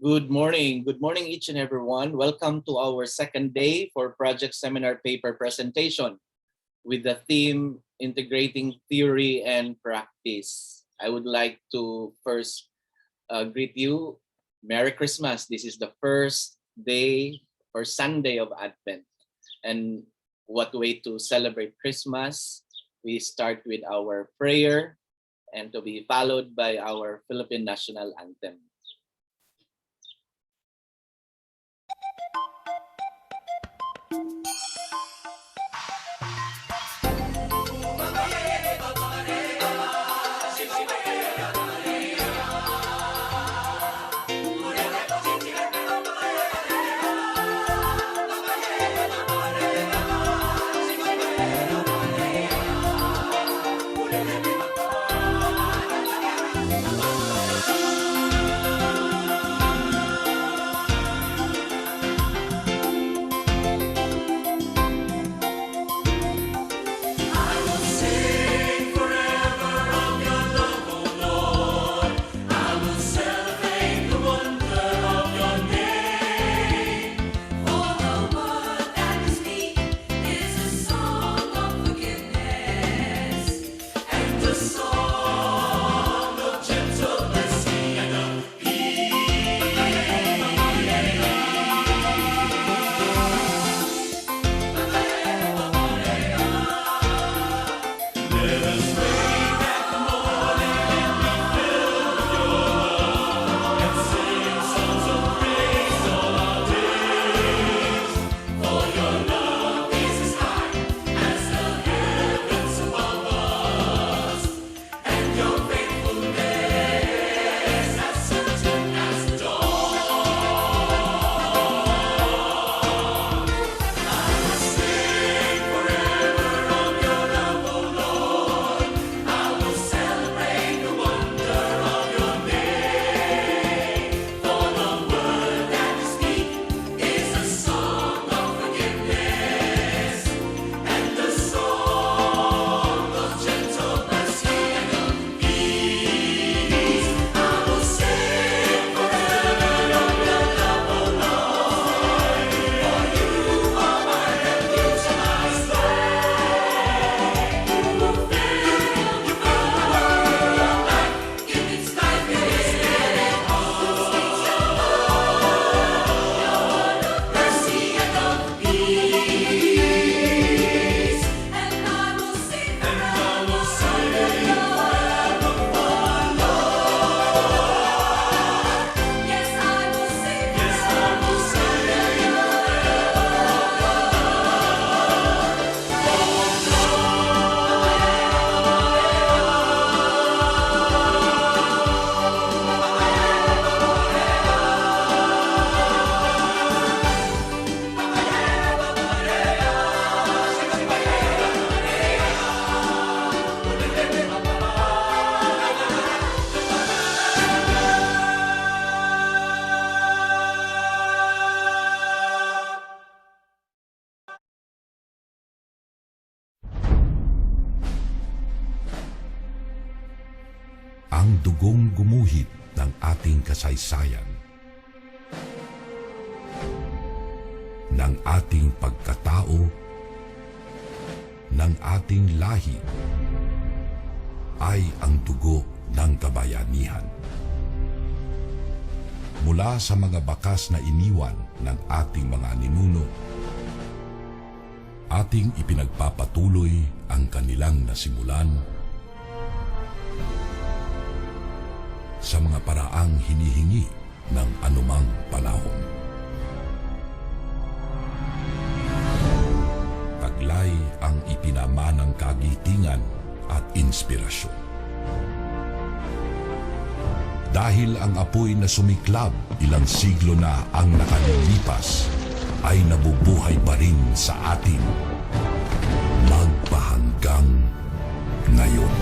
Good morning. Good morning, each and everyone. Welcome to our second day for project seminar paper presentation with the theme Integrating Theory and Practice. I would like to first greet you. Merry Christmas. This is the first day or Sunday of Advent. And what way to celebrate Christmas? We start with our prayer and to be followed by our Philippine National Anthem. Ang dugong gumuhit ng ating kasaysayan, ng ating pagkatao, ng ating lahi, ay ang dugo ng kabayanihan. Mula sa mga bakas na iniwan ng ating mga ninuno, ating ipinagpapatuloy ang kanilang nasimulan sa mga paraang hinihingi ng anumang panahon. Taglay ang ipinamanang kagitingan at inspirasyon. Dahil ang apoy na sumiklab ilang siglo na ang nakalilipas ay nabubuhay pa rin sa atin magpahanggang ngayon.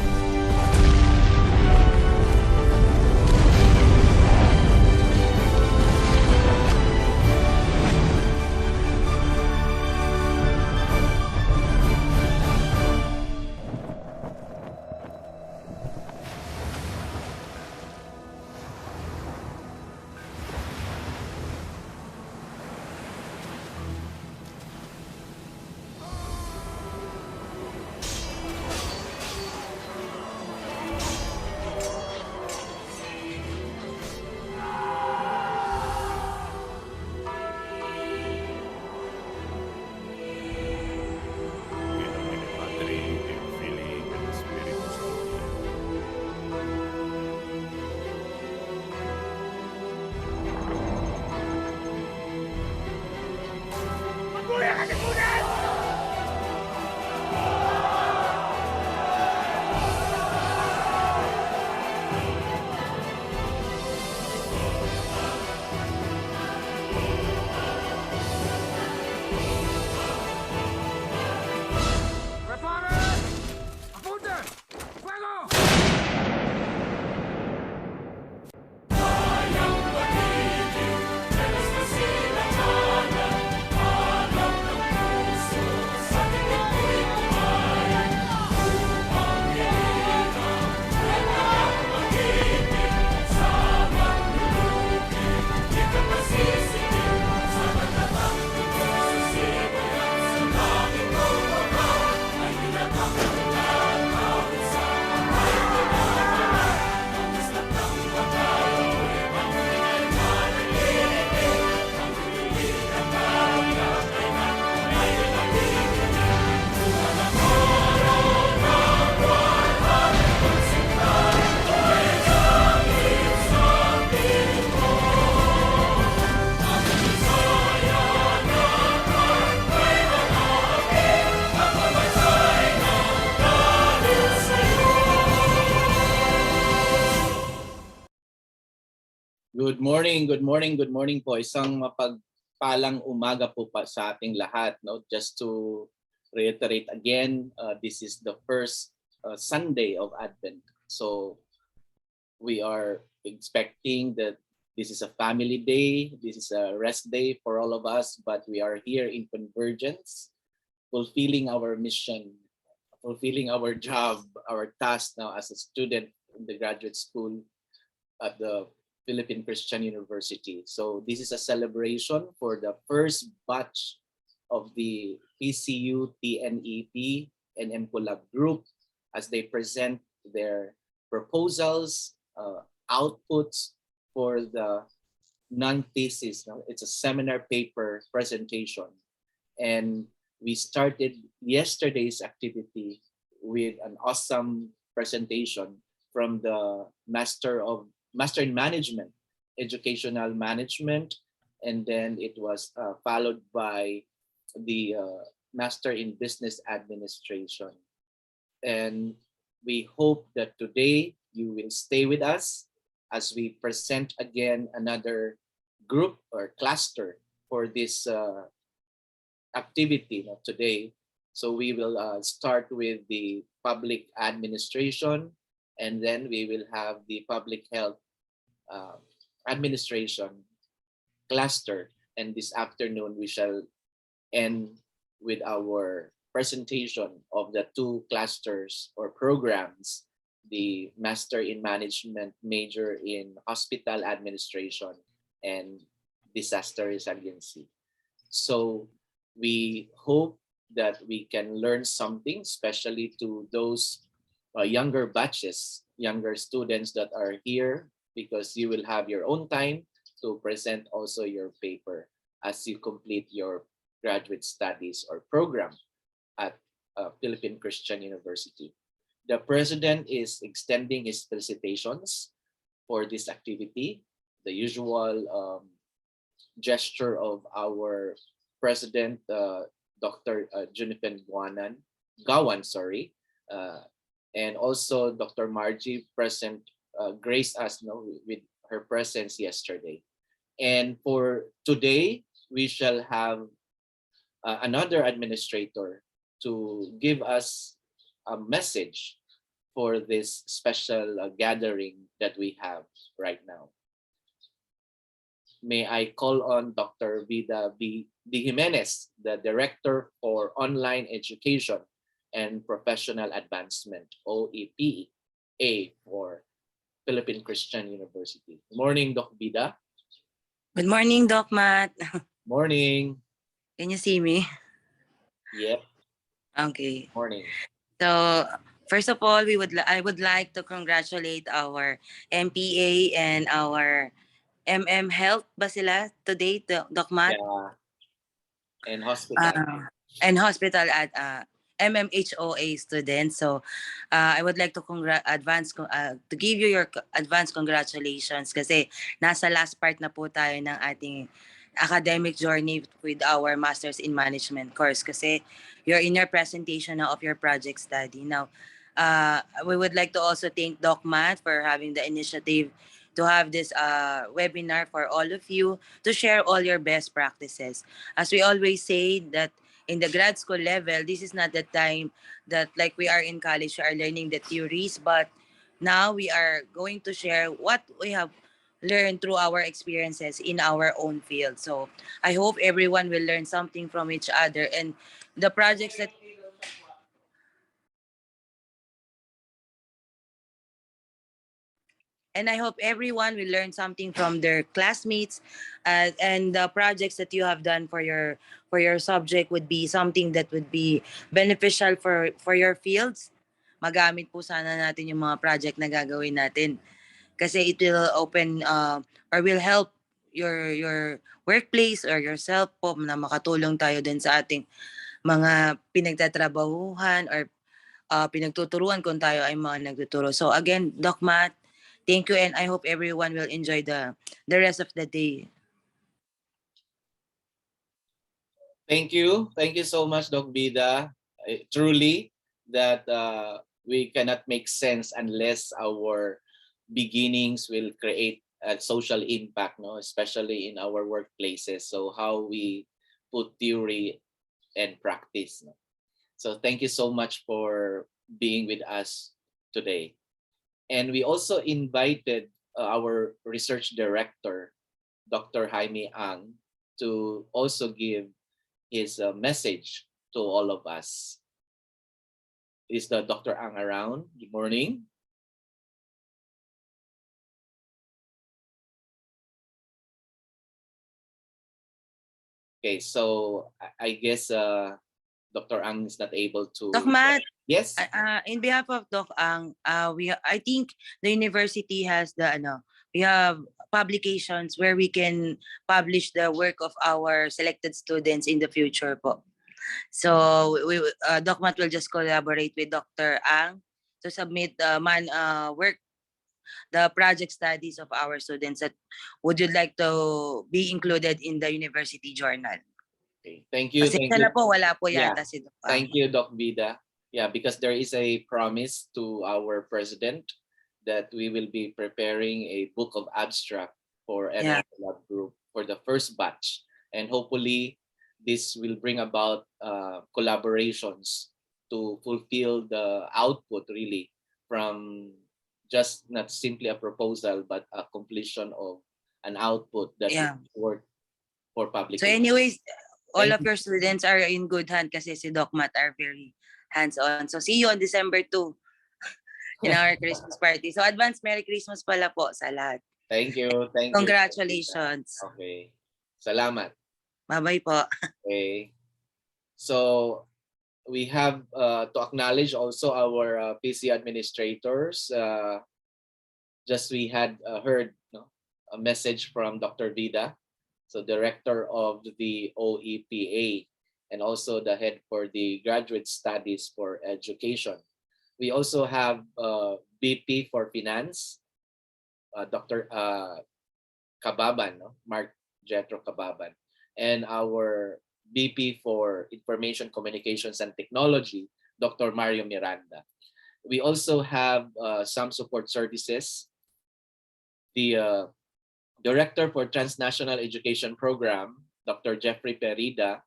Good morning, good morning, good morning po. Isang mapagpalang umaga po pa sa ating lahat. No? Just to reiterate again, this is the first Sunday of Advent. So we are expecting that this is a family day, this is a rest day for all of us, but we are here in Convergence, fulfilling our mission, fulfilling our job, our task now as a student in the graduate school at the Philippine Christian University. So this is a celebration for the first batch of the PCU, TNEP, and MPULAB group as they present their proposals, outputs for the non-thesis. It's a seminar paper presentation. And we started yesterday's activity with an awesome presentation from the Master in Management, Educational Management, and then it was followed by the Master in Business Administration. And we hope that today you will stay with us as we present again another group or cluster for this activity of today. So we will start with the public administration, and then we will have the public health administration cluster. And this afternoon, we shall end with our presentation of the two clusters or programs, the Master in Management, Major in Hospital Administration, and Disaster Resiliency. So we hope that we can learn something, especially to those younger batches, younger students that are here, because you will have your own time to present also your paper as you complete your graduate studies or program at Philippine Christian University. The president is extending his felicitations for this activity, the usual gesture of our president, Dr. Junipen Gawan, sorry, and also Dr. Margie present graced us with her presence yesterday. And for today, we shall have another administrator to give us a message for this special gathering that we have right now. May I call on Dr. Vida B. Jimenez, the Director for Online Education and Professional Advancement, OEPA, for Philippine Christian University. Good morning, Doc Vida. Good morning, Doc Matt. Morning. Can you see me? Yep. Okay. Morning. So, first of all, I would like to congratulate our MPA and our Health ba sila today, Doc Matt? Yeah. And hospital. And hospital at MMHOA students. So, I would like to to give you your advance congratulations kasi nasa last part na po tayo ng ating academic journey with our Masters in Management course kasi you're in your presentation now of your project study. Now, we would like to also thank Doc Matt for having the initiative to have this webinar for all of you to share all your best practices. As we always say that in the grad school level, this is not the time that like we are in college, we are learning the theories, but now we are going to share what we have learned through our experiences in our own field. So I hope everyone will learn something from each other, and the projects that and I hope everyone will learn something from their classmates, and the projects that you have done for your subject would be something that would be beneficial for your fields. Magamit po sana natin yung mga project na gagawin natin kasi it will open or will help your workplace or yourself po na makatulong tayo din sa ating mga pinagtatrabahuhan or pinagtuturuan kung tayo ay mga nagtuturo. So again, Doc Matt, thank you, and I hope everyone will enjoy the rest of the day. Thank you. Thank you so much, Doc Vida. Truly, that we cannot make sense unless our beginnings will create social impact, no, especially in our workplaces. So how we put theory and practice. No? So thank you so much for being with us today. And we also invited our research director, Dr. Jaime Ang, to also give his message to all of us. Is the Dr. Ang around? Good morning. Okay, so I guess Dr. Ang is not able to. Doc Matt, Yes. in behalf of Doc Ang, I think the university has we have publications where we can publish the work of our selected students in the future po. So Doc Matt will just collaborate with Dr. Ang to submit the the project studies of our students that would you like to be included in the university journal. Okay. Thank you. Kasi Thank you. po, wala po Yeah. yata si Doc Ang. Thank you, Doc Vida. Yeah, because there is a promise to our president that we will be preparing a book of abstract for Yeah. ML Lab Group for the first batch. And hopefully this will bring about collaborations to fulfill the output really from just not simply a proposal but a completion of an output that Yeah. will work for So publication. anyways, all Thank of your students are in good hand kasi si Doc Matt are very hands-on. So see you on December 2 in our Christmas party. So advance Merry Christmas pala po sa lahat. Thank you. Thank you. Congratulations. Okay. Salamat. Bye-bye po. Okay. So we have to acknowledge also our PC administrators. Just we had heard a message from Dr. Vida, so director of the OEPA and also the head for the graduate studies for education. We also have BP for finance, Dr. Cababan, Mark Jetro Cababan, and our BP for information communications and technology, Dr. Mario Miranda. We also have some support services. The Director for Transnational Education Program, Dr. Jeffrey Perida,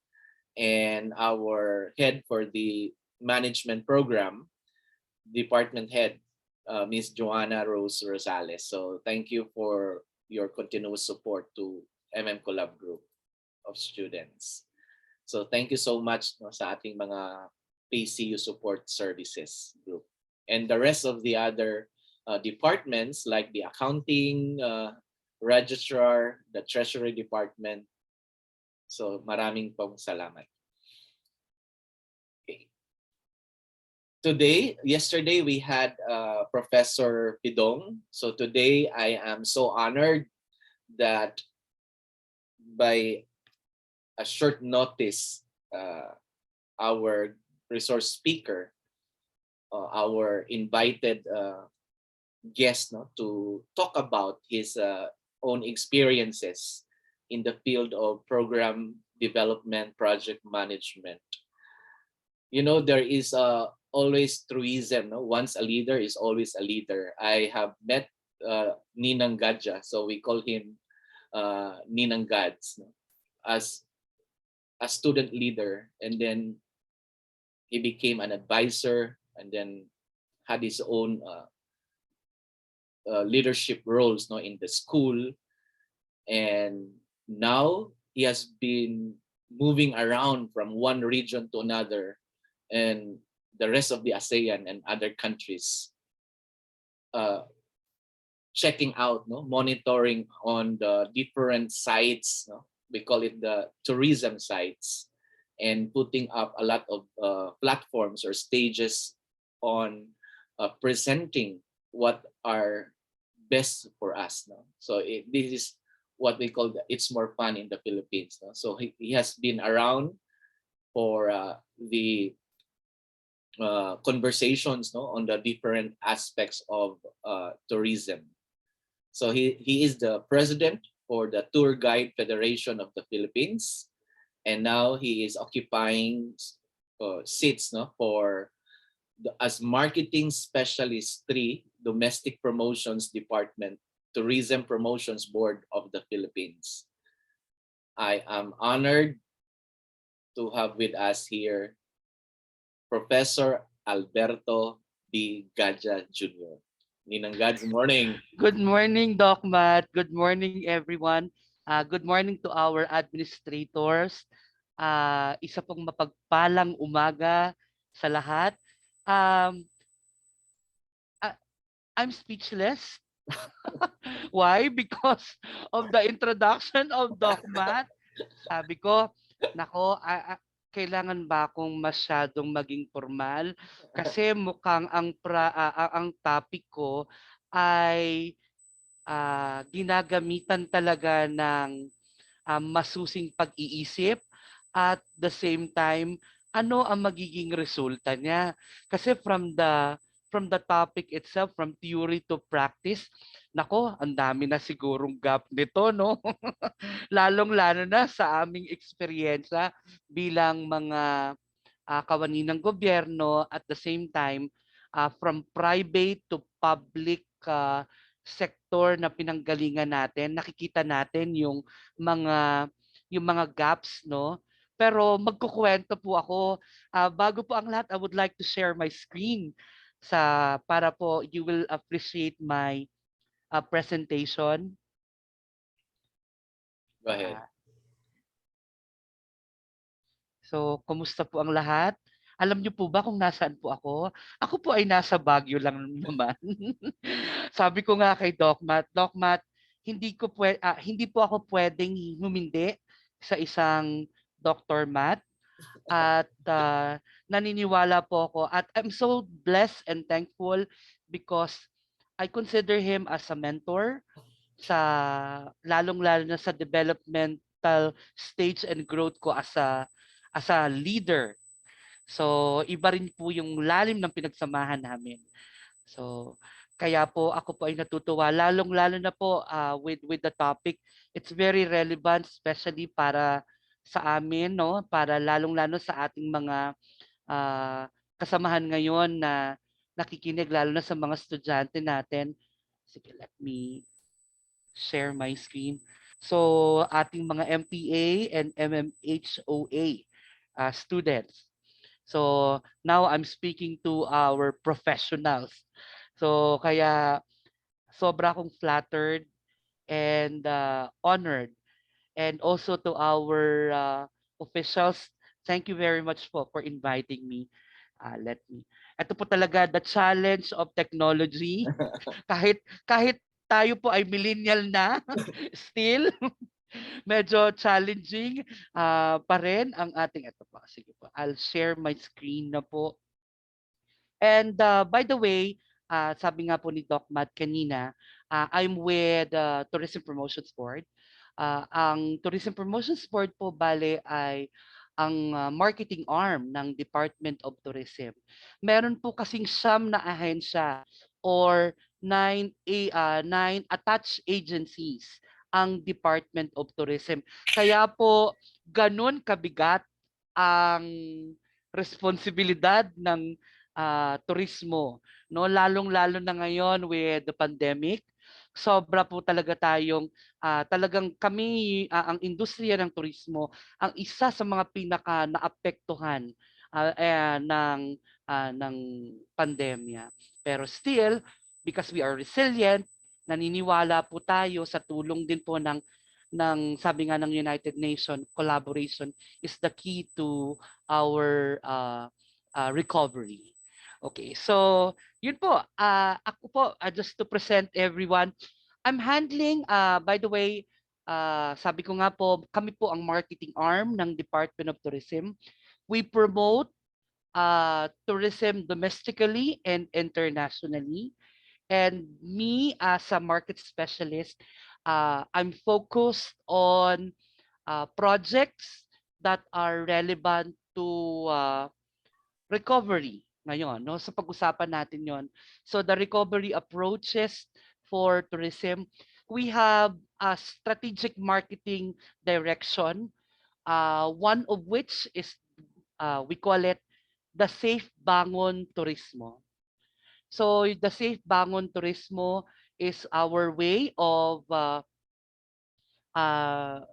and our head for the management program, department head, Ms. Joanna Rose Rosales. So thank you for your continuous support to Collab Group of students. So thank you so much sa ating mga PCU support services group. And the rest of the other departments like the accounting, registrar, the treasury department. So maraming pong salamat. Okay. Yesterday we had Professor Pidong. So today I am so honored that by a short notice, our resource speaker, our invited guest to talk about his own experiences in the field of program development, project management. You know, there is always truism, once a leader is always a leader. I have met Ninang Gadia, so we call him Ninang Gads, as a student leader, and then he became an advisor and then had his own leadership roles in the school, and now he has been moving around from one region to another and the rest of the ASEAN and other countries, checking out, monitoring on the different sites, we call it the tourism sites, and putting up a lot of platforms or stages on presenting what are best for us. So this is what we call It's More Fun in the Philippines. So he has been around for the conversations on the different aspects of tourism. So he is the president for the Tour Guide Federation of the Philippines, and now he is occupying seats for as marketing specialist 3, domestic promotions department Tourism Promotions Board of the Philippines. I am honored to have with us here Professor Alberto D. Gadia Jr. Ninang Gad, good morning. Good morning, Doc Matt. Good morning, everyone. Good morning to our administrators. Isa pong mapagpalang umaga sa lahat. Um, I- I'm speechless. Why? Because of the introduction of Doc Matt. Sabi ko, nako, kailangan ba akong masyadong maging formal? Kasi mukhang ang topic ko ay ginagamitan talaga ng masusing pag-iisip at the same time ano ang magiging resulta niya kasi from the topic itself, from theory to practice, nako ang dami na sigurong gap nito, no? Lalong-lalo na sa aming eksperyensya bilang mga kawani ng gobyerno, at the same time from private to public sector na pinanggalingan natin, nakikita natin mga mga gaps, no? Pero magkukuwento po ako. Bago po ang lahat, I would like to share my screen para po you will appreciate my presentation. Go ahead. So, kumusta po ang lahat? Alam niyo po ba kung nasaan po ako? Ako po ay nasa Baguio lang naman. Sabi ko nga kay Doc Matt, hindi po ako pwedeng humindi sa isang Dr. Matt, at naniniwala po ako at I'm so blessed and thankful because I consider him as a mentor sa lalong-lalo na sa developmental stage and growth ko as a leader. So, iba rin po yung lalim ng pinagsamahan namin. So, kaya po ako po ay natutuwa lalong-lalo na po with the topic. It's very relevant especially para sa amin, no? Para lalong-lalo sa ating mga kasamahan ngayon na nakikinig, lalo na sa mga estudyante natin. Sige, let me share my screen. So, ating mga MPA and MMHOA students. So, now I'm speaking to our professionals. So, kaya sobra akong flattered and honored. And also to our officials, thank you very much for inviting me. Ito po talaga the challenge of technology. Kahit tayo po ay millennial na, still medyo challenging pa rin ang ating ito po. Sige po, I'll share my screen na po. And by the way, sabi nga po ni Doc Matt kanina, I'm with Tourism Promotions Board. Ang Tourism Promotions Board po bale ay ang marketing arm ng Department of Tourism. Meron po kasing siyam na ahensya or nine attached agencies ang Department of Tourism. Kaya po ganun kabigat ang responsibilidad ng turismo, no? Lalong-lalo na ngayon with the pandemic. Sobra po talaga tayong talagang kami ang industriya ng turismo ang isa sa mga pinaka naapektuhan ng pandemya. Pero still, because we are resilient, naniniwala po tayo sa tulong din po ng sabi nga ng United Nations, collaboration is the key to our recovery. Okay, so yun po. Ako po, just to present everyone, I'm handling, by the way, sabi ko nga po, kami po ang marketing arm ng Department of Tourism. We promote tourism domestically and internationally. And me as a market specialist, I'm focused on projects that are relevant to recovery ngayon, no? So pag-usapan natin 'yon. So the recovery approaches for tourism, we have a strategic marketing direction, one of which is we call it the Safe Bangon Turismo. So the Safe Bangon Turismo is our way of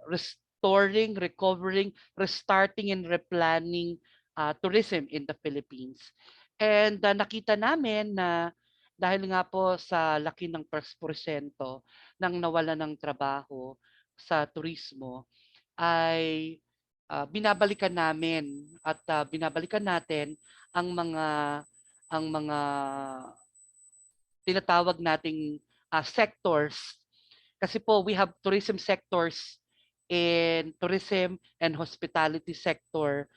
restoring, recovering, restarting, and replanning tourism in the Philippines. And nakita namin na dahil nga po sa laki ng porsyento ng nawala ng trabaho sa turismo, ay binabalikan namin at binabalikan natin ang mga ang mga tinatawag nating sectors, kasi po we have tourism sectors in tourism and hospitality sector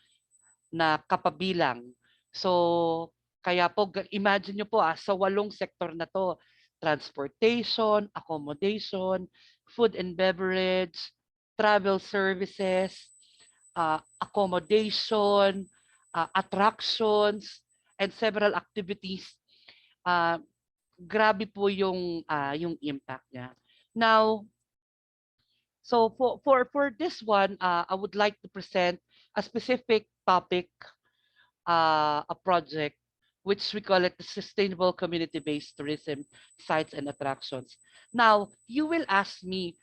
na kapabilang. So kaya po imagine nyo po sa 8 sektor na to: transportation, accommodation, food and beverage, travel services, accommodation, attractions, and several activities. Grabe po yung impact niya. Now, so for this one, I would like to present a specific topic, a project which we call it the Sustainable Community-Based Tourism Sites and Attractions. Now, you will ask me,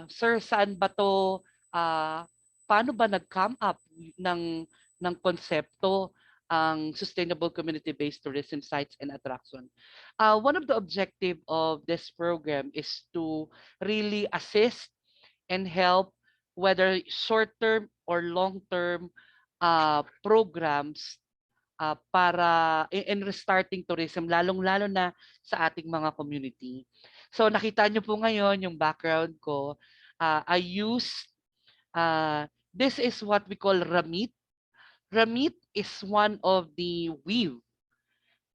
Sir, saan ba to? Paano ba nag-come up ng konsepto ang Sustainable Community-Based Tourism Sites and Attraction? One of the objective of this program is to really assist and help, whether short-term or long-term programs para in restarting tourism, lalong-lalo na sa ating mga community. So nakita niyo po ngayon yung background ko. I use, this is what we call ramit. Ramit is one of the weave.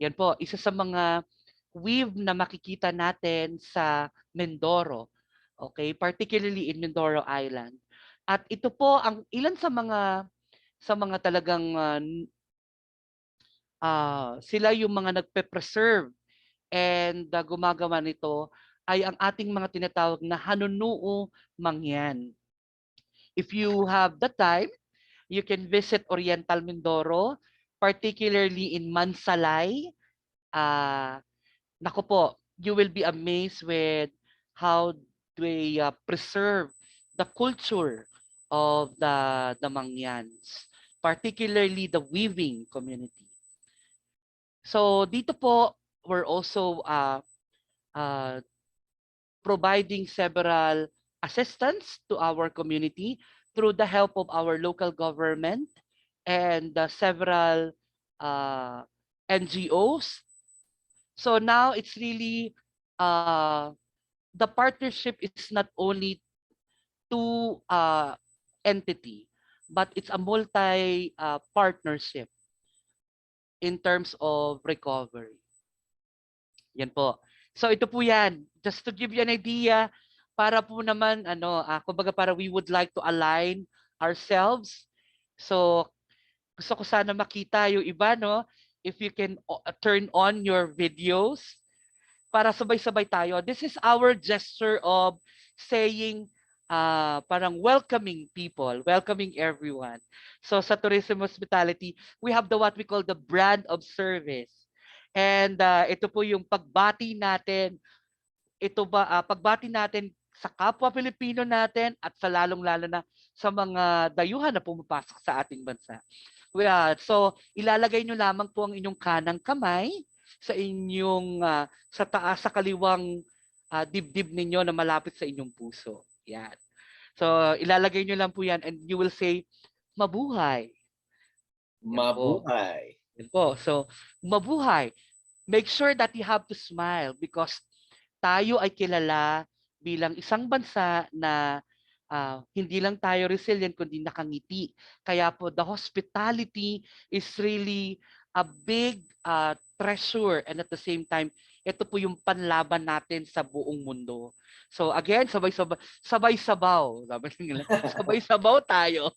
Yan po, isa sa mga weave na makikita natin sa Mindoro. Okay, particularly in Mindoro Island. At ito po ang ilan sa mga talagang sila yung mga nagpe-preserve and gumagawa nito ay ang ating mga tinatawag na hanunuo mangyan. If you have the time, you can visit Oriental Mindoro, particularly in Mansalay. Naku po, you will be amazed with how they preserve the culture of the Mangyans, particularly the weaving community. So dito po, we're also providing several assistance to our community through the help of our local government and several NGOs. So now it's really, the partnership is not only two entity, but it's a multi-partnership in terms of recovery. Yan po. So ito po yan. Just to give you an idea, para po naman, kumbaga para we would like to align ourselves. So gusto ko sana makita yung iba, no? If you can turn on your videos para sabay-sabay tayo. This is our gesture of saying, parang welcoming people, welcoming everyone. So sa tourism hospitality, we have what we call the brand of service. And ito po yung pagbati natin. Pagbati natin sa kapwa Pilipino natin at sa lalong-lalo na sa mga dayuhan na pumapasok sa ating bansa. So ilalagay nyo lamang po ang inyong kanang kamay sa inyong sa taas, sa kaliwang dibdib ninyo na malapit sa inyong puso. Yan. So ilalagay nyo lang po yan and you will say, mabuhay. Mabuhay. Yan po. So mabuhay. Make sure that you have to smile because tayo ay kilala bilang isang bansa na hindi lang tayo resilient kundi nakangiti. Kaya po the hospitality is really a big treasure, and at the same time, ito po yung panlaban natin sa buong mundo. So again, sabay-sabaw. Sabay-sabaw tayo.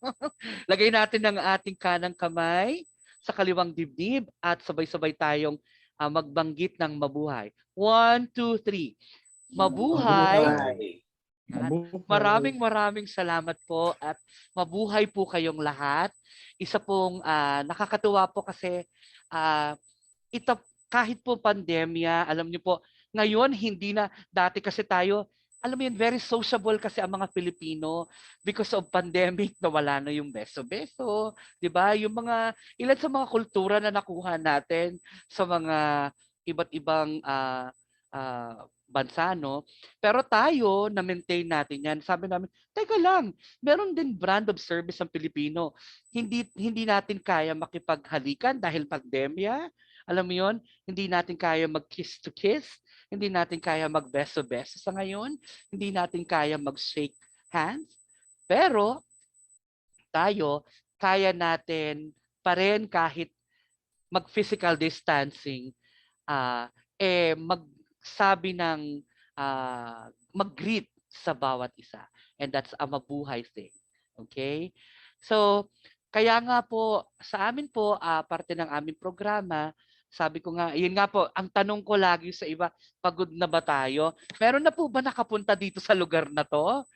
Lagay natin ang ating kanang kamay sa kaliwang dibdib at sabay-sabay tayong magbanggit ng mabuhay. 1, 2, 3. Mabuhay. Maraming salamat po at mabuhay po kayong lahat. Isa pong nakakatuwa po kasi ito, kahit po pandemya, alam niyo po, Ngayon, hindi na. Dati kasi tayo, alam mo yun, very sociable kasi ang mga Pilipino because of pandemic, nawala na yung beso-beso, di ba? Yung mga, ilan sa mga kultura na nakuha natin sa mga iba't ibang bansa, no? Pero tayo, na-maintain natin yan. Sabi namin, teka lang, meron din brand of service ang Pilipino. Hindi natin kaya makipaghalikan dahil pandemya. Alam mo yon, hindi natin kaya mag-kiss to kiss. Hindi natin kaya mag-beso-beso sa ngayon. Hindi natin kaya mag-shake hands. Pero tayo, kaya natin pa rin kahit mag-physical distancing, magsabi ng mag-greet sa bawat isa. And that's a mabuhay thing. Okay? So, kaya nga po, sa amin po, parte ng aming programa, sabi ko nga, yun nga po, ang tanong ko lagi sa iba, pagod na ba tayo? Meron na po ba nakapunta dito sa lugar na to?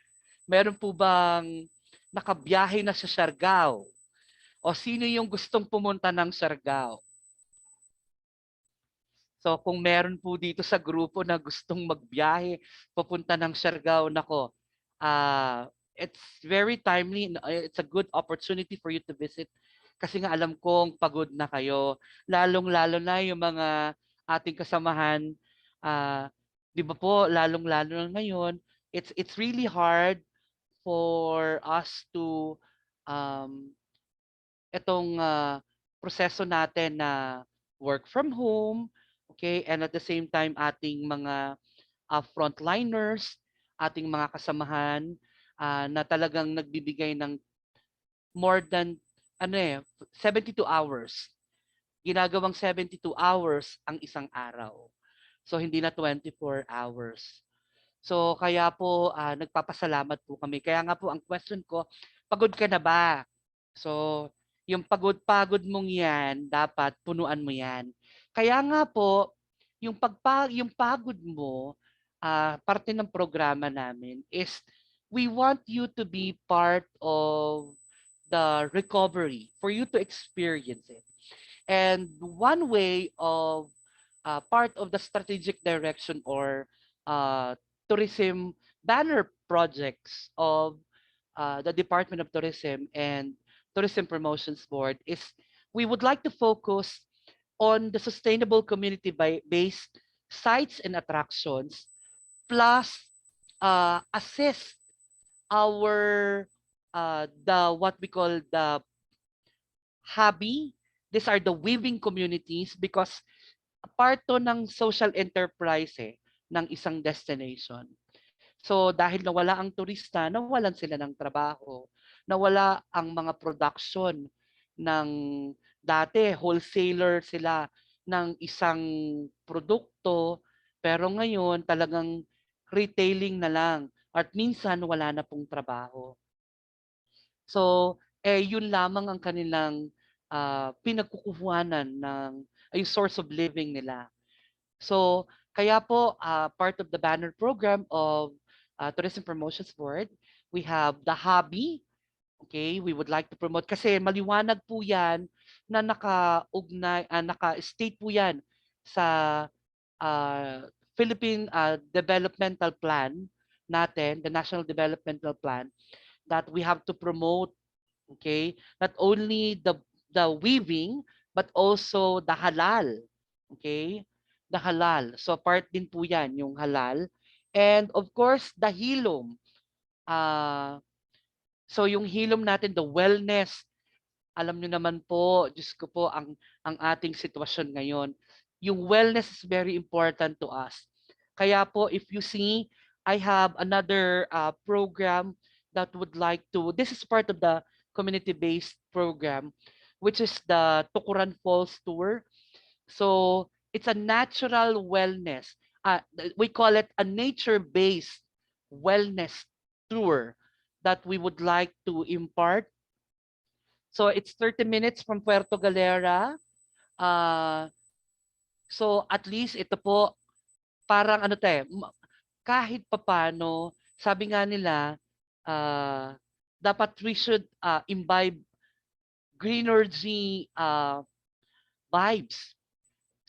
Meron po bang nakabiyahe na sa Siargao? O sino yung gustong pumunta ng Siargao? So kung meron po dito sa grupo na gustong magbiyahe papunta ng Siargao, nako, it's very timely. It's a good opportunity for you to visit kasi nga alam kong pagod na kayo. Lalong-lalo na yung mga ating kasamahan. Uh, di ba po, lalong-lalo na ngayon, it's really hard for us to itong proseso natin na work from home, okay, and at the same time ating mga frontliners, ating mga kasamahan na talagang nagbibigay ng more than 72 hours. Ginagawang 72 hours ang isang araw. So hindi na 24 hours. So kaya po nagpapasalamat po kami. Kaya nga po ang question ko, pagod ka na ba? So yung pagod-pagod mong yan, dapat punuan mo yan. Kaya nga po, yung pagod mo, parte ng programa namin is we want you to be part of the recovery for you to experience it. And one way of part of the strategic direction or tourism banner projects of the Department of Tourism and Tourism Promotions Board is we would like to focus on the sustainable community-based sites and attractions plus assist our the what we call the hobby. These are the weaving communities because part to ng social enterprise ng isang destination. So dahil nawala ang turista, nawalan sila ng trabaho. Nawala ang mga production ng dati, wholesaler sila ng isang produkto, pero ngayon talagang retailing na lang at minsan wala na pong trabaho. So, yun lamang ang kanilang pinagkukuhanan ng ay source of living nila. So, kaya po part of the banner program of Tourism Promotions Board, we have the hobby. Okay, we would like to promote kasi maliwanag po 'yan na naka-ugnay, naka-state po 'yan sa Philippine Developmental Plan natin, the National Developmental Plan, that we have to promote, okay, not only the weaving but also the halal. Okay? The halal. So part din po 'yan yung halal. And of course, the hilom. So yung hilom natin, the wellness, alam niyo naman po, Diyos ko po, ang ating sitwasyon ngayon. Yung wellness is very important to us. Kaya po, if you see, I have another program that would like to, this is part of the community-based program, which is the Tukuran Falls Tour. So it's a natural wellness. We call it a nature-based wellness tour that we would like to impart. So it's 30 minutes from Puerto Galera. So at least ito po, parang kahit papano, sabi nga nila, dapat we should imbibe greenery vibes.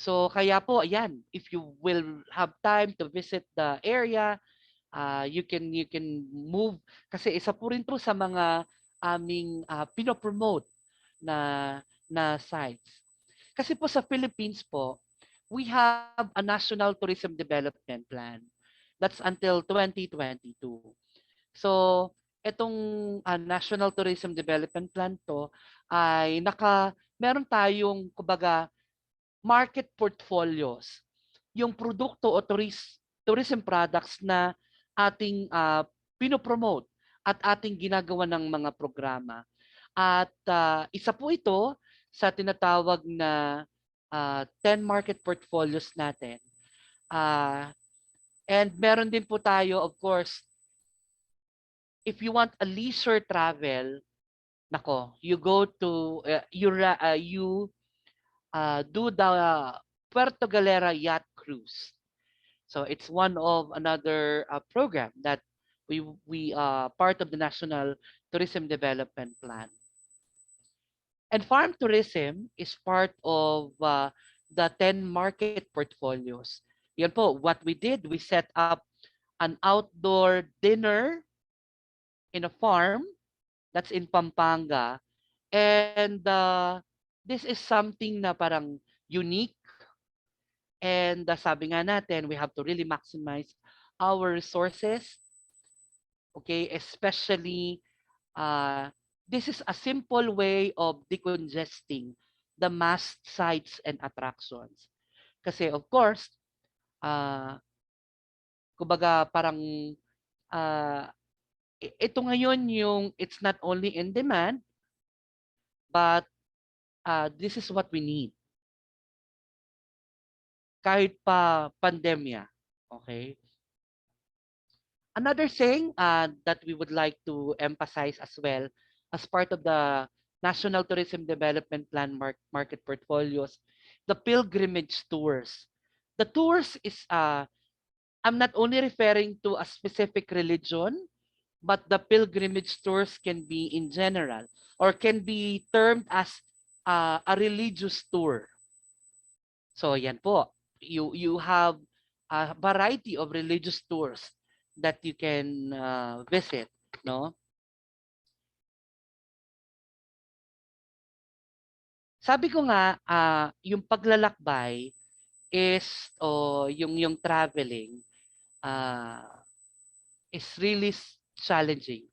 So kaya po, ayan, if you will have time to visit the area, you can move kasi isa po rin to sa mga aming pinopromote na sites. Kasi po sa Philippines po, we have a National Tourism Development Plan. That's until 2022. So, itong National Tourism Development Plan to ay meron tayong kumbaga market portfolios. Yung produkto o tourism products na ating pinopromote at ating ginagawa ng mga programa. At isa po ito sa tinatawag na 10 market portfolios natin. And meron din po tayo, of course, if you want a leisure travel, nako, you go to, you do the Puerto Galera Yacht Cruise. So it's one of another program that we part of the National Tourism Development Plan. And farm tourism is part of the 10 market portfolios. Yan po, what we did, we set up an outdoor dinner in a farm that's in Pampanga. And this is something na parang unique. And sabi nga natin, we have to really maximize our resources. Okay, especially this is a simple way of decongesting the mass sites and attractions. Kasi of course, kumbaga parang ito ngayon yung it's not only in demand, but this is what we need. Kahit pa pandemya. Okay? Another thing that we would like to emphasize as well as part of the National Tourism Development Plan market portfolios, the pilgrimage tours. The tours is, I'm not only referring to a specific religion, but the pilgrimage tours can be in general or can be termed as a religious tour. So yan po, you have a variety of religious tours that you can visit, no? Sabi ko nga, yung paglalakbay is yung traveling is really challenging.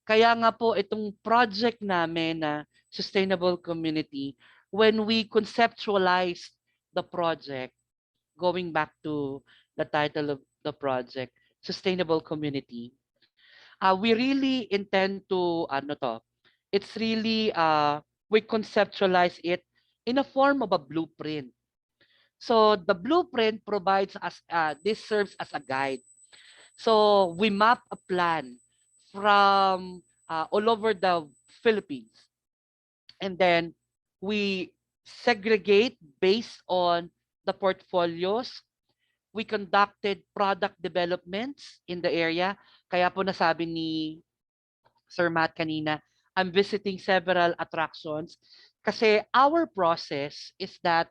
Kaya nga po itong project namin na Sustainable Community, when we conceptualized the project, going back to the title of the project, Sustainable Community, we really intend to, it's really, we conceptualize it in a form of a blueprint. So the blueprint provides us, this serves as a guide. So we map a plan from all over the Philippines. And then we segregate based on the portfolios. We conducted product developments in the area. Kaya po nasabi ni Sir Matt kanina, I'm visiting several attractions kasi our process is that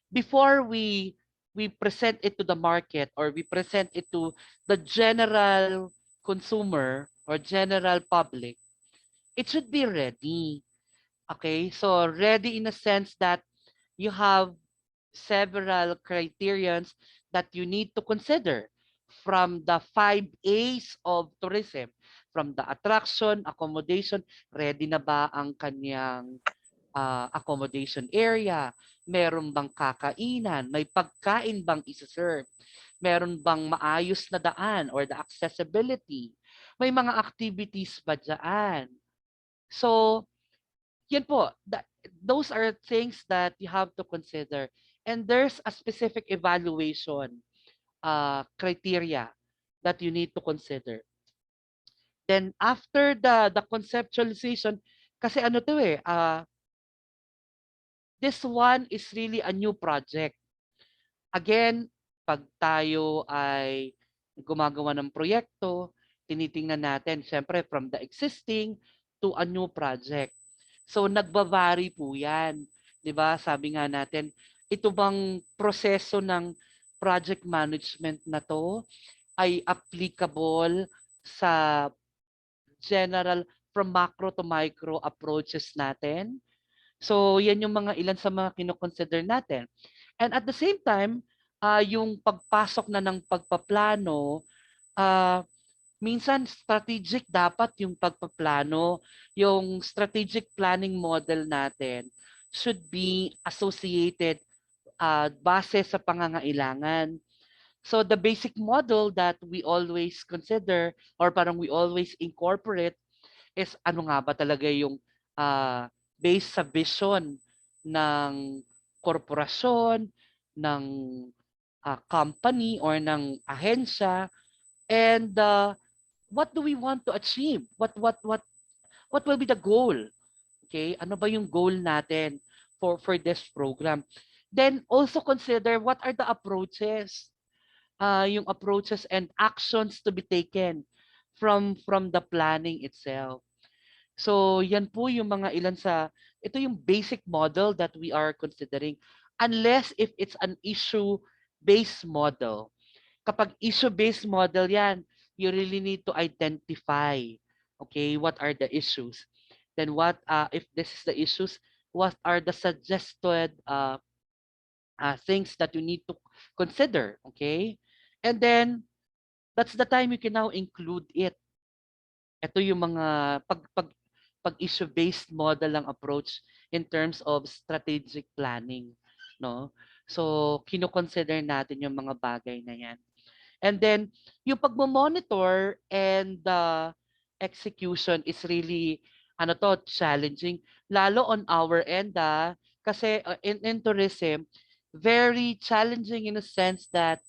before we present it to the market or we present it to the general consumer or general public, it should be ready. Okay, so ready in a sense that you have several criterions that you need to consider from the 5 A's of tourism, from the attraction, accommodation, ready na ba ang kanyang accommodation area, meron bang kakainan, may pagkain bang isa-serve, meron bang maayos na daan or the accessibility, may mga activities ba dyan. So, yan po, those are things that you have to consider. And there's a specific evaluation criteria that you need to consider. Then after the conceptualization, kasi ano to this one is really a new project. Again, pag tayo ay gumagawa ng proyekto, tinitingnan natin, syempre, from the existing to a new project. So, nagbabari po yan. 'Di ba? Sabi nga natin, ito bang proseso ng project management na to ay applicable sa general from macro to micro approaches natin. So yan yung mga ilan sa mga kino-consider natin. And at the same time, yung pagpasok na ng pagpaplano, uh, minsan strategic dapat yung pagpaplano, yung strategic planning model natin should be associated base sa pangangailangan. So the basic model that we always consider or parang we always incorporate is ano nga ba talaga yung based sa vision ng korporasyon, ng company or ng ahensya, and what do we want to achieve? What will be the goal? Okay? Ano ba yung goal natin for this program? Then also consider what are the approaches, yung approaches and actions to be taken from the planning itself. So yan po yung mga ilan sa, ito yung basic model that we are considering. Unless if it's an issue-based model. Kapag issue-based model yan, you really need to identify, okay, what are the issues. Then what, if this is the issues, what are the suggested things that you need to consider, okay? And then, that's the time you can now include it. Ito yung mga pag issue-based model ng approach in terms of strategic planning, no? So, kino-consider natin yung mga bagay na yan. And then, yung pagmo-monitor and the execution is really challenging lalo on our end kasi in tourism very challenging in a sense that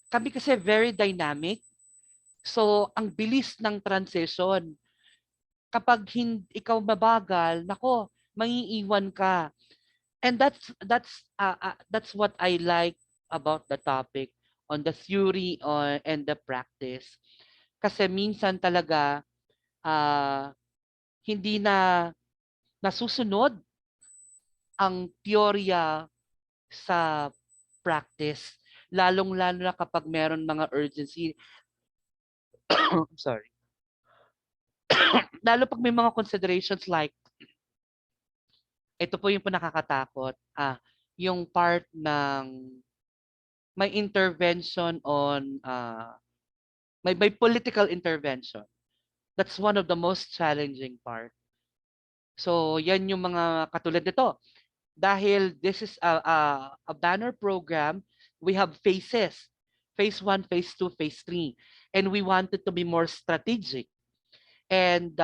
kami kasi very dynamic. So, ang bilis ng transition. Kapag ikaw mabagal, nako, maiiwan ka. And that's what I like about the topic on the theory and the practice. Kasi minsan talaga hindi na nasusunod ang teorya sa practice, lalong-lalo na kapag meron mga urgency. Sorry. Lalo pag may mga considerations like, ito po yung nakakatakot, yung part ng may intervention on, may political intervention. That's one of the most challenging part. So yan yung mga katulad nito. Dahil this is a banner program, we have phases. Phase 1, phase 2, phase 3. And we wanted to be more strategic. And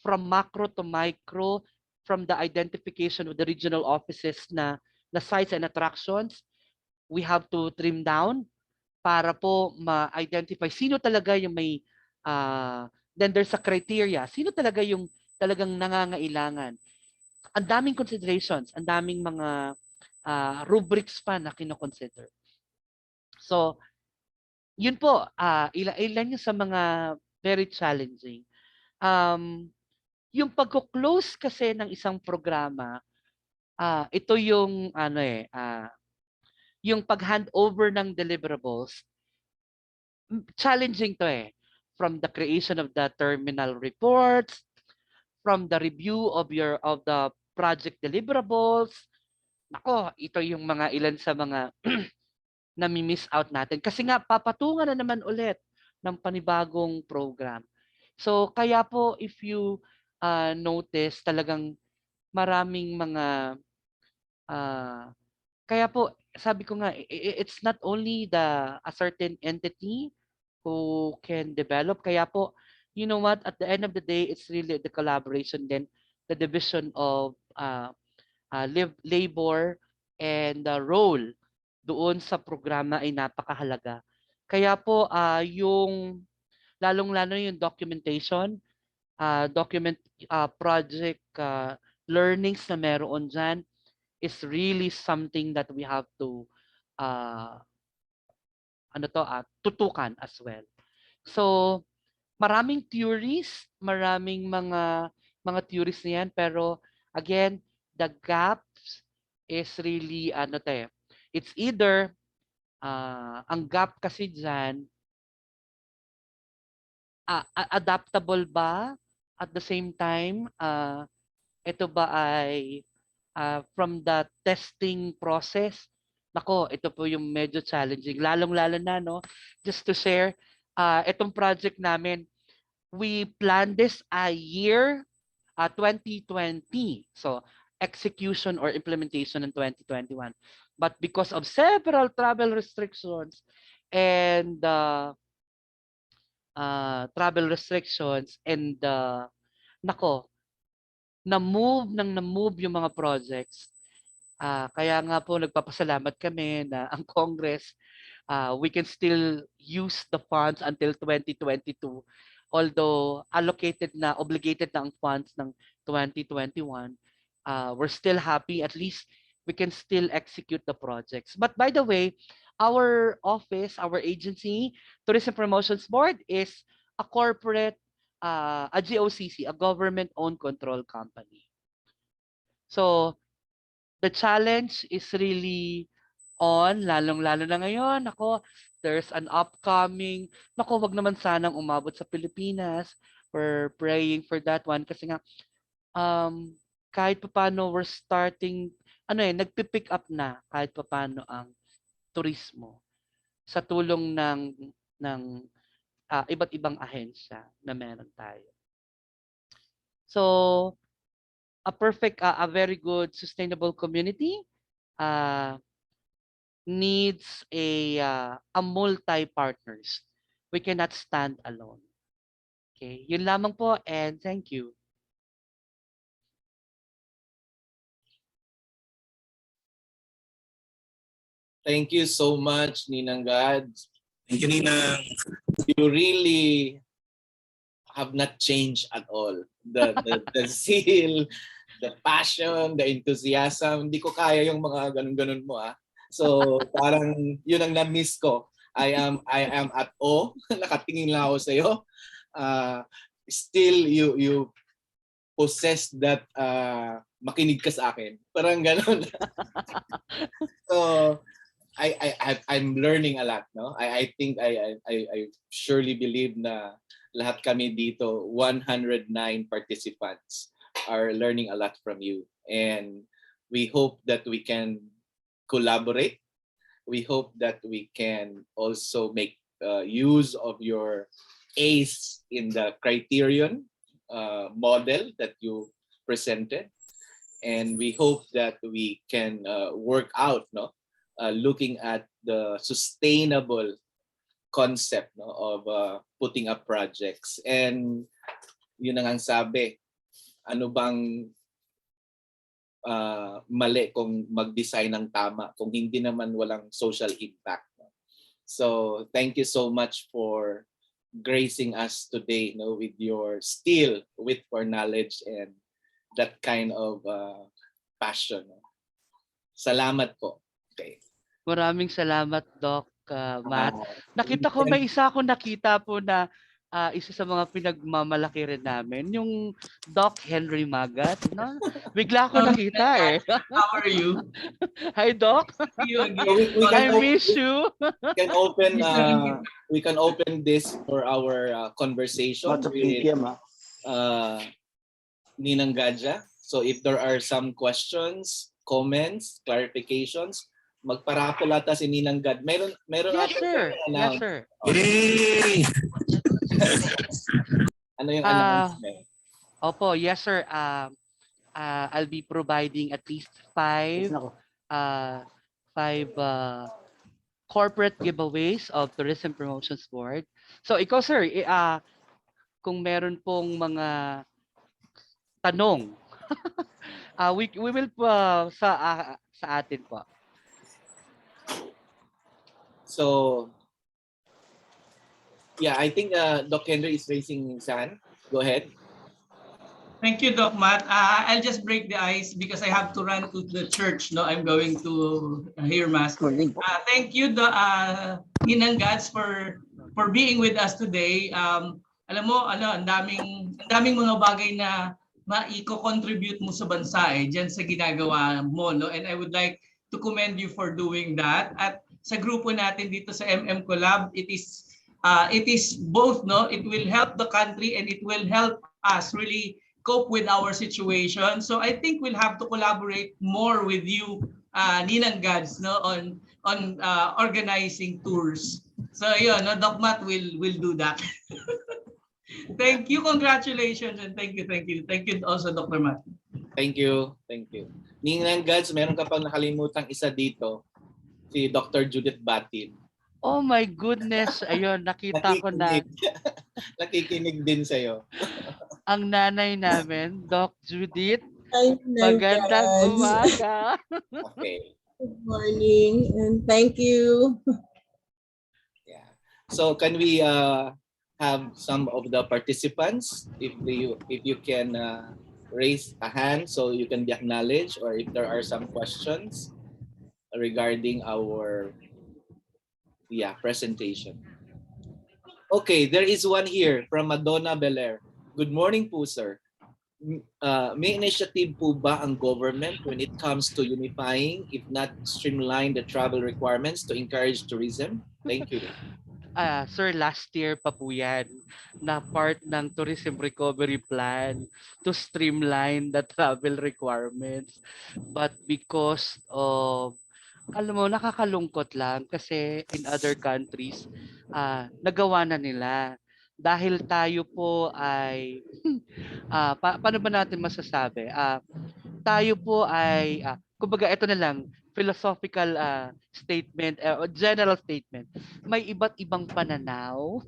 from macro to micro, from the identification of the regional offices na sites and attractions, we have to trim down para po ma-identify sino talaga yung may, then there's a criteria. Sino talaga yung talagang nangangailangan. Ang daming considerations, ang daming mga rubrics pa na kino-consider. So, yun po, ilan yung sa mga very challenging. Yung pagko-close kasi ng isang programa, ito yung yung pag-handover ng deliverables, challenging to from the creation of the terminal reports, from the review of the project deliverables. Nako, ito yung mga ilan sa mga nami-miss out natin kasi nga papatungan na naman ulit ng panibagong program. So kaya po if you notice talagang maraming mga kaya po sabi ko nga it's not only a certain entity who can develop, kaya po you know what, at the end of the day it's really the collaboration, then the division of labor and role doon sa programa ay napakahalaga. Kaya po yung lalong-lalo yung documentation, project learnings na meron dyan is really something that we have to tutukan as well. So maraming theories, maraming mga theories na yan, pero again, the gaps is really it's either ang gap kasi diyan adaptable ba, at the same time ito ba ay from the testing process. Nako, ito po yung medyo challenging, lalong-lalo na, no, just to share, itong project namin, we planned this a year 2020. So execution or implementation in 2021. But because of several travel restrictions and nako, na-move yung mga projects. Kaya nga po nagpapasalamat kami na ang Congress, we can still use the funds until 2022. Although obligated na ang funds ng 2021, we're still happy, at least we can still execute the projects. But by the way, our office, our agency, Tourism Promotions Board, is a corporate, a GOCC, a government-owned control company. So the challenge is really on, lalong-lalo na ngayon. Ako, there's an upcoming, wag naman sanang umabot sa Pilipinas. We're praying for that one kasi nga, kahit paano we're starting, nagpipick up na kahit paano ang turismo sa tulong ng iba't ibang ahensya na meron tayo. So, a very good sustainable community needs a multi-partners. We cannot stand alone. Okay, yun lamang po, and thank you. Thank you so much, Ninang God. Thank you, Ninang. You really have not changed at all. The zeal, the passion, the enthusiasm. Hindi ko kaya yung mga ganun-ganun mo. So parang yun ang na-miss ko. I am at awe. Nakatingin lang ako sa iyo. Still you possess that makinig ka sa akin. Parang ganun. So I'm learning a lot, no? I think I surely believe na lahat kami dito, 109 participants, are learning a lot from you, and we hope that we can collaborate. We hope that we can also make use of your ACE in the criterion model that you presented, and we hope that we can work out, looking at the sustainable concept, of putting up projects. And yun ang sabi, ano bang mali kung mag-design ng tama kung hindi naman walang social impact. So thank you so much for gracing us today, with your with for knowledge and that kind of passion. Salamat po. Okay. Maraming salamat, Doc Matt. Nakita ko, may isa akong nakita po na isa sa mga pinagmamalaki rin namin, yung Doc Henry Magat. No? Bigla ako nakita eh. How are you? Hi, Doc. I miss you. We can open this for our conversation with Ninang Gadia. So if there are some questions, comments, clarifications, magparapol ata si Ninang Gad. Meron Yes, sir. Yes, sir. Okay. Ano yung announcement? Opo, yes, sir. I'll be providing at least five corporate giveaways of Tourism Promotions Board. So ikaw, sir, kung meron pong mga tanong, we will sa atin po. So, yeah, I think Doc Henry is raising his hand. Go ahead. Thank you, Doc Matt. I'll just break the ice because I have to run to the church. No, I'm going to hear Mass. Thank you, Ninang Gads, for being with us today. Alam mo, ang daming mga bagay na maiko-contribute mo sa bansa diyan sa ginagawa mo, no? And I would like to commend you for doing that. At sa grupo natin dito sa Collab, it is both, no? It will help the country and it will help us really cope with our situation. So I think we'll have to collaborate more with you, Ninang Gads, no, on organizing tours. So yun, no, Doc Matt will do that. Thank you, congratulations, and thank you also, Dr. Matt. Thank you. Ninang Gads, meron ka pang nakalimutang isa dito, si Dr. Judith Batin. Oh my goodness, ayun, nakita ko na Nakikinig din sa'yo. ang nanay namin, Doc Judith. Magandang umaga. Okay. Good morning and thank you. Yeah. So can we have some of the participants, if you can raise a hand so you can be acknowledged, or if there are some questions regarding our presentation. Okay, there is one here from Madonna Belair. Good morning po, sir. May initiative po ba ang government when it comes to unifying, if not streamline, the travel requirements to encourage tourism? Thank you. Sir, last year pa po yan na part ng Tourism Recovery Plan to streamline the travel requirements. But because of, alam mo, nakakalungkot lang kasi in other countries, nagawa na nila. Dahil tayo po ay, paano ba natin masasabi? Tayo po ay, kumbaga ito na lang, philosophical statement, general statement. May iba't ibang pananaw,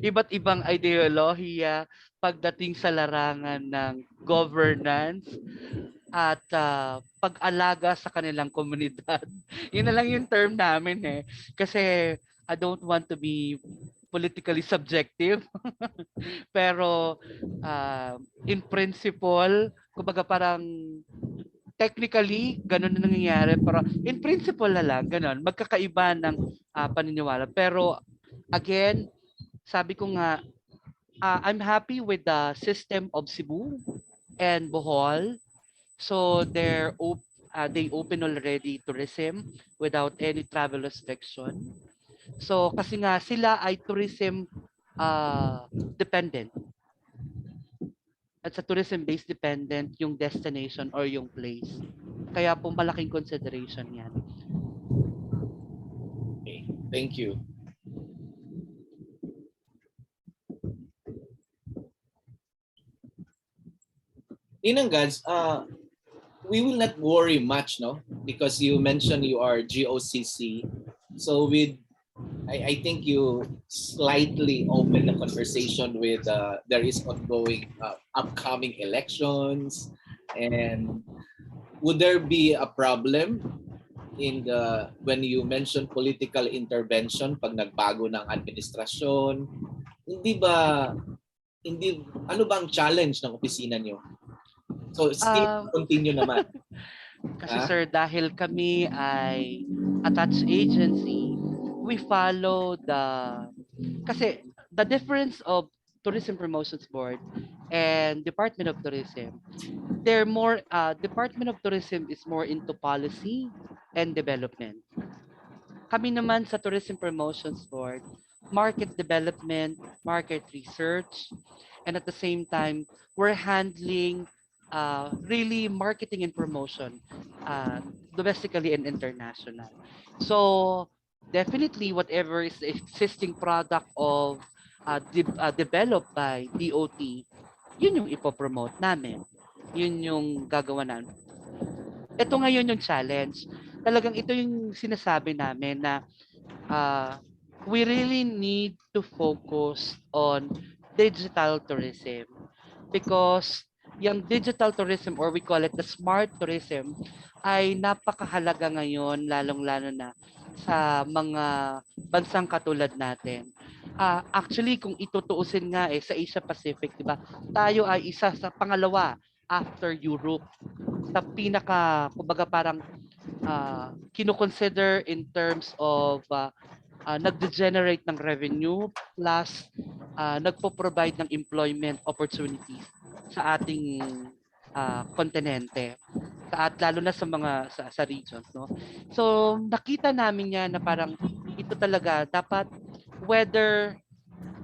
iba't ibang ideolohiya pagdating sa larangan ng governance at pag-alaga sa kanilang komunidad. Yun na lang yung term namin eh. Kasi I don't want to be politically subjective. Pero in principle, kumbaga parang technically, ganun na nangyayari. Pero in principle na lang, ganun. Magkakaiba ng paniniwala. Pero again, sabi ko nga, I'm happy with the system of Cebu and Bohol. So they open already tourism without any travel restriction. So kasi nga sila ay tourism dependent. At sa tourism-based dependent yung destination or yung place. Kaya po malaking consideration yan. Okay, thank you. Ninang Gads, we will not worry much, no? Because you mentioned you are GOCC. So I think you slightly open the conversation with there is ongoing upcoming elections, and would there be a problem in when you mention political intervention pag nagbago ng administrasyon? Ano ba ang challenge ng opisina niyo? So still continue naman. Kasi sir, dahil kami ay attached agency, we follow kasi the difference of Tourism Promotions Board and Department of Tourism, they're more, Department of Tourism is more into policy and development. Kami naman sa Tourism Promotions Board, market development, market research, and at the same time, we're handling really marketing and promotion, domestically and international. So definitely whatever is the existing product of developed by DOT, yun yung ipopromote namin. Yun yung gagawa namin. Ito ngayon yung challenge. Talagang ito yung sinasabi namin na we really need to focus on digital tourism because yung digital tourism, or we call it the smart tourism, ay napakahalaga ngayon, lalong-lalo na sa mga bansang katulad natin. Actually, kung itutuusin nga sa Asia Pacific, di ba? Tayo ay isa sa pangalawa after Europe sa pinaka, kumbaga parang kino-consider in terms of nagde-generate ng revenue plus nagpo-provide ng employment opportunities sa ating kontinente, lalo na sa mga sa regions, no? So nakita namin yan na parang ito talaga dapat, whether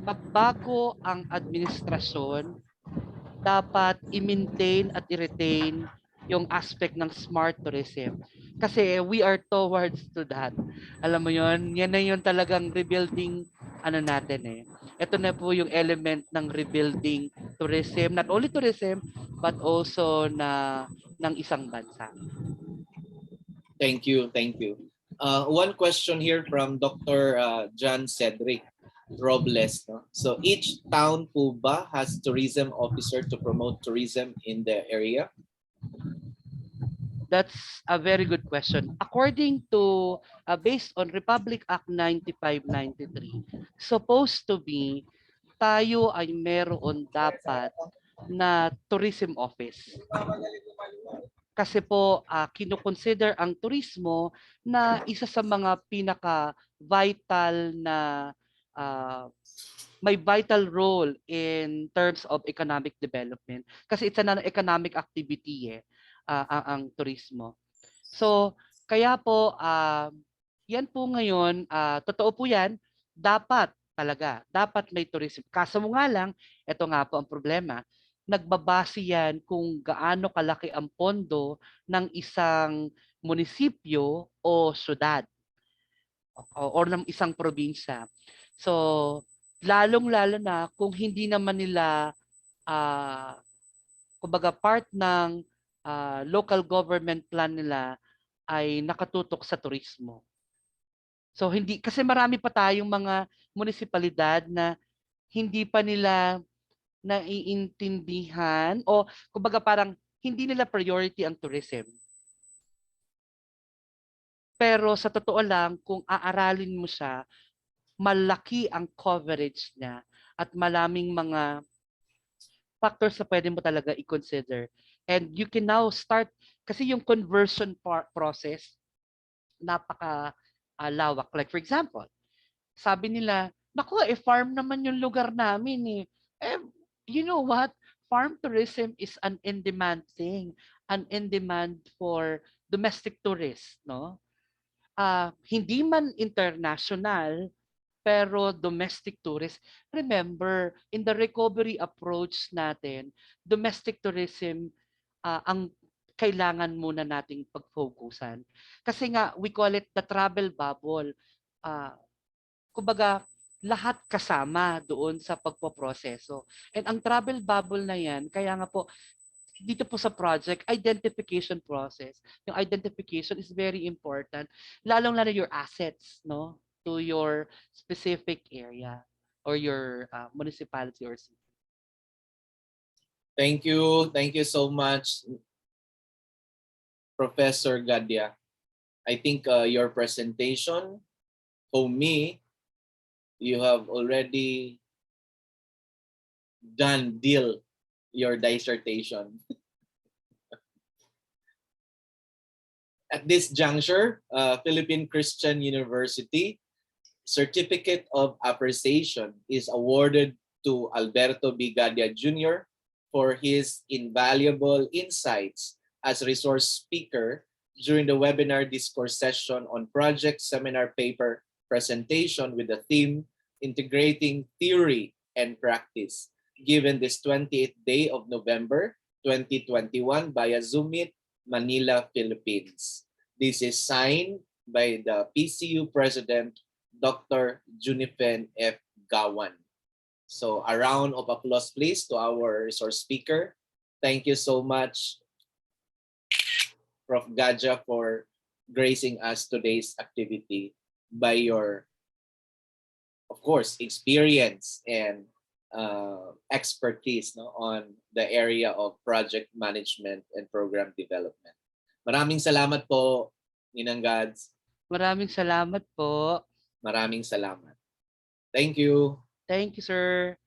magbago ang administrasyon, dapat i-maintain at i-retain yung aspect ng smart tourism. Kasi we are towards to that. Alam mo yon, yan na yung talagang rebuilding ano natin eh. Ito na po yung element ng rebuilding tourism, not only tourism but also ng isang bansa. Thank you, thank you. One question here from Dr. John Cedric Robles. No? So each town po ba has tourism officer to promote tourism in the area? That's a very good question. According to, based on Republic Act 9593, supposed to be, tayo ay meron dapat na tourism office. Kasi po, kinukonsider ang turismo na isa sa mga pinaka-vital na may vital role in terms of economic development. Kasi it's an economic activity ang turismo. So, kaya po, yan po ngayon, totoo po yan, dapat dapat may tourism. Kaso mo nga lang, ito nga po ang problema, nagbabase yan kung gaano kalaki ang pondo ng isang munisipyo o syudad or ng isang probinsya. So, lalong-lalo na kung hindi naman nila kumbaga part ng local government plan nila ay nakatutok sa turismo. So hindi, kasi marami pa tayong mga munisipalidad na hindi pa nila naiintindihan o kumbaga parang hindi nila priority ang tourism. Pero sa totoo lang, kung aaralin mo siya, malaki ang coverage niya at maraming mga factors na pwede mo talaga i-consider. And you can now start, kasi yung conversion process, napaka lawak. Like for example, sabi nila, naku, farm naman yung lugar namin eh. You know what? Farm tourism is an in-demand thing. An in-demand for domestic tourists, no? Hindi man international, pero domestic tourists. Remember, in the recovery approach natin, domestic tourism ang kailangan muna nating pag-focusan. Kasi nga, we call it the travel bubble. Kumbaga, lahat kasama doon sa pagpoproseso. And ang travel bubble na yan, kaya nga po, dito po sa project, identification process. Yung identification is very important, lalong-lalo your assets, no, to your specific area or your municipality or city. Thank you so much, Professor Gadia. I think your presentation, for me, you have already done your dissertation. At this juncture, Philippine Christian University Certificate of Appreciation is awarded to Alberto B. Gadia Jr. for his invaluable insights as resource speaker during the webinar discourse session on project seminar paper presentation with the theme Integrating Theory and Practice, given this 28th day of November 2021 via Zoom Meet, Manila, Philippines. This is signed by the PCU President, Dr. Junifen F. Gawan. So a round of applause, please, to our resource speaker. Thank you so much, Prof. Gadia, for gracing us today's activity by your, of course, experience and expertise on the area of project management and program development. Maraming salamat po, Ninang Gads. Maraming salamat po. Maraming salamat. Thank you. Thank you, sir.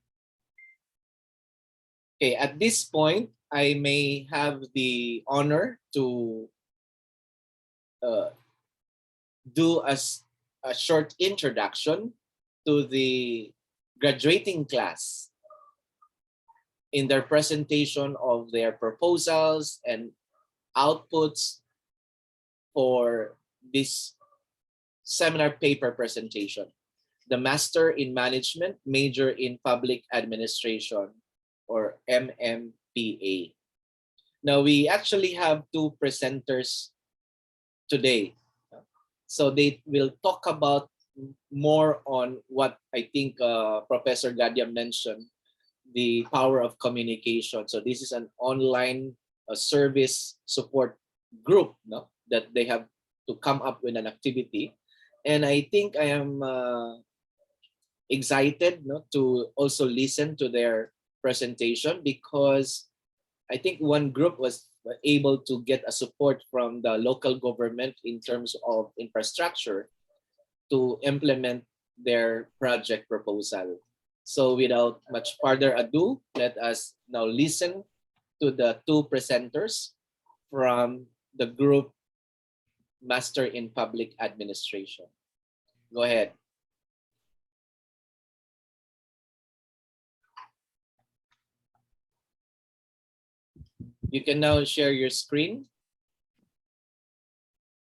Okay, at this point, I may have the honor to do a short introduction to the graduating class in their presentation of their proposals and outputs for this seminar paper presentation. The Master in Management, Major in Public Administration, or MMPA. Now, we actually have two presenters today. So they will talk about more on what I think Professor Gadia mentioned, the power of communication. So this is an online service support group, no, that they have to come up with an activity. And I think I am excited, no, to also listen to their presentation, because I think one group was able to get a support from the local government in terms of infrastructure to implement their project proposal. So without much further ado, let us now listen to the two presenters from the group Master in Public Administration. Go ahead. You can now share your screen.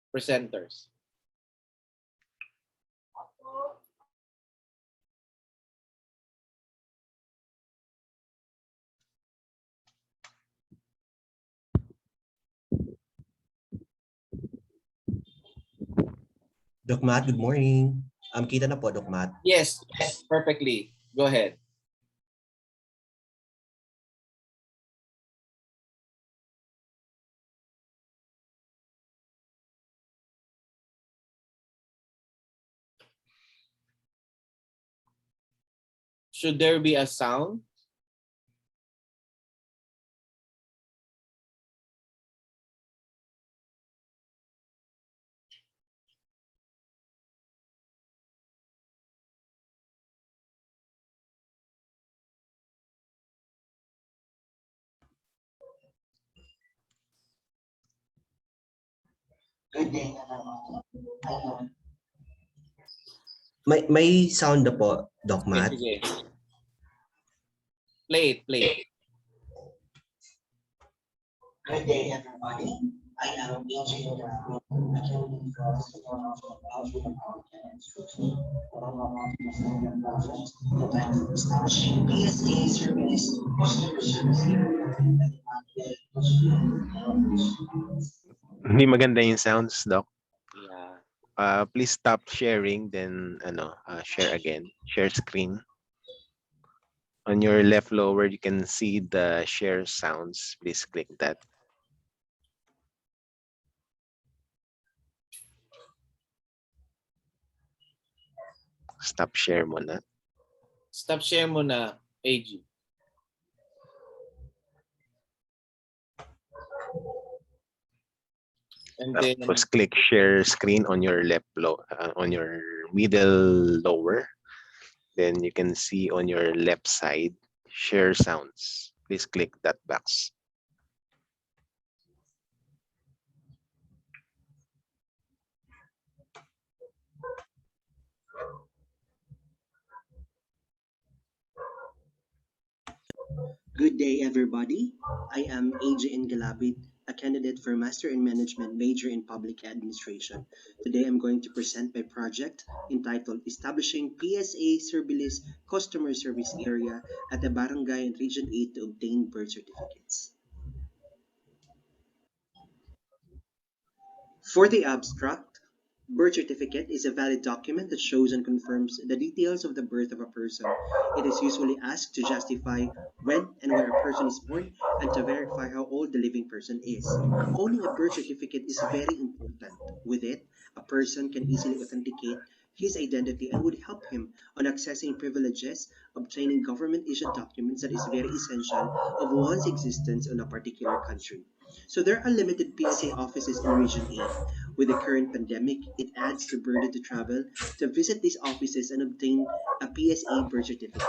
Presenters. Doc Matt, good morning. Kita na po, Doc Matt. Yes, perfectly. Go ahead. Should there be a sound? May sound na po, Doc Matt. Okay, play it, play it. Good day, everybody. I am engineer PSA service, customer service here. Hindi maganda yung sounds, Doc. Yeah. Please stop sharing, then share again. Share screen. On your left lower, you can see the share sounds. Please click that. Stop share muna. Stop share muna, AG. And then Tapos click share screen on your left on your middle lower. Then you can see on your left side, share sounds. Please click that box. Good day, everybody. I am AJ Galapit, a candidate for Master in Management, Major in Public Administration. Today, I'm going to present my project entitled Establishing PSA Service Customer Service Area at the Barangay in Region 8 to obtain birth certificates. For the abstract, birth certificate is a valid document that shows and confirms the details of the birth of a person. It is usually asked to justify when and where a person is born and to verify how old the living person is. Owning a birth certificate is very important. With it, a person can easily authenticate his identity and would help him on accessing privileges, obtaining government-issued documents that is very essential of one's existence in a particular country. So there are limited PSA offices in Region 8. With the current pandemic, it adds to burden to travel to visit these offices and obtain a PSA birth certificate.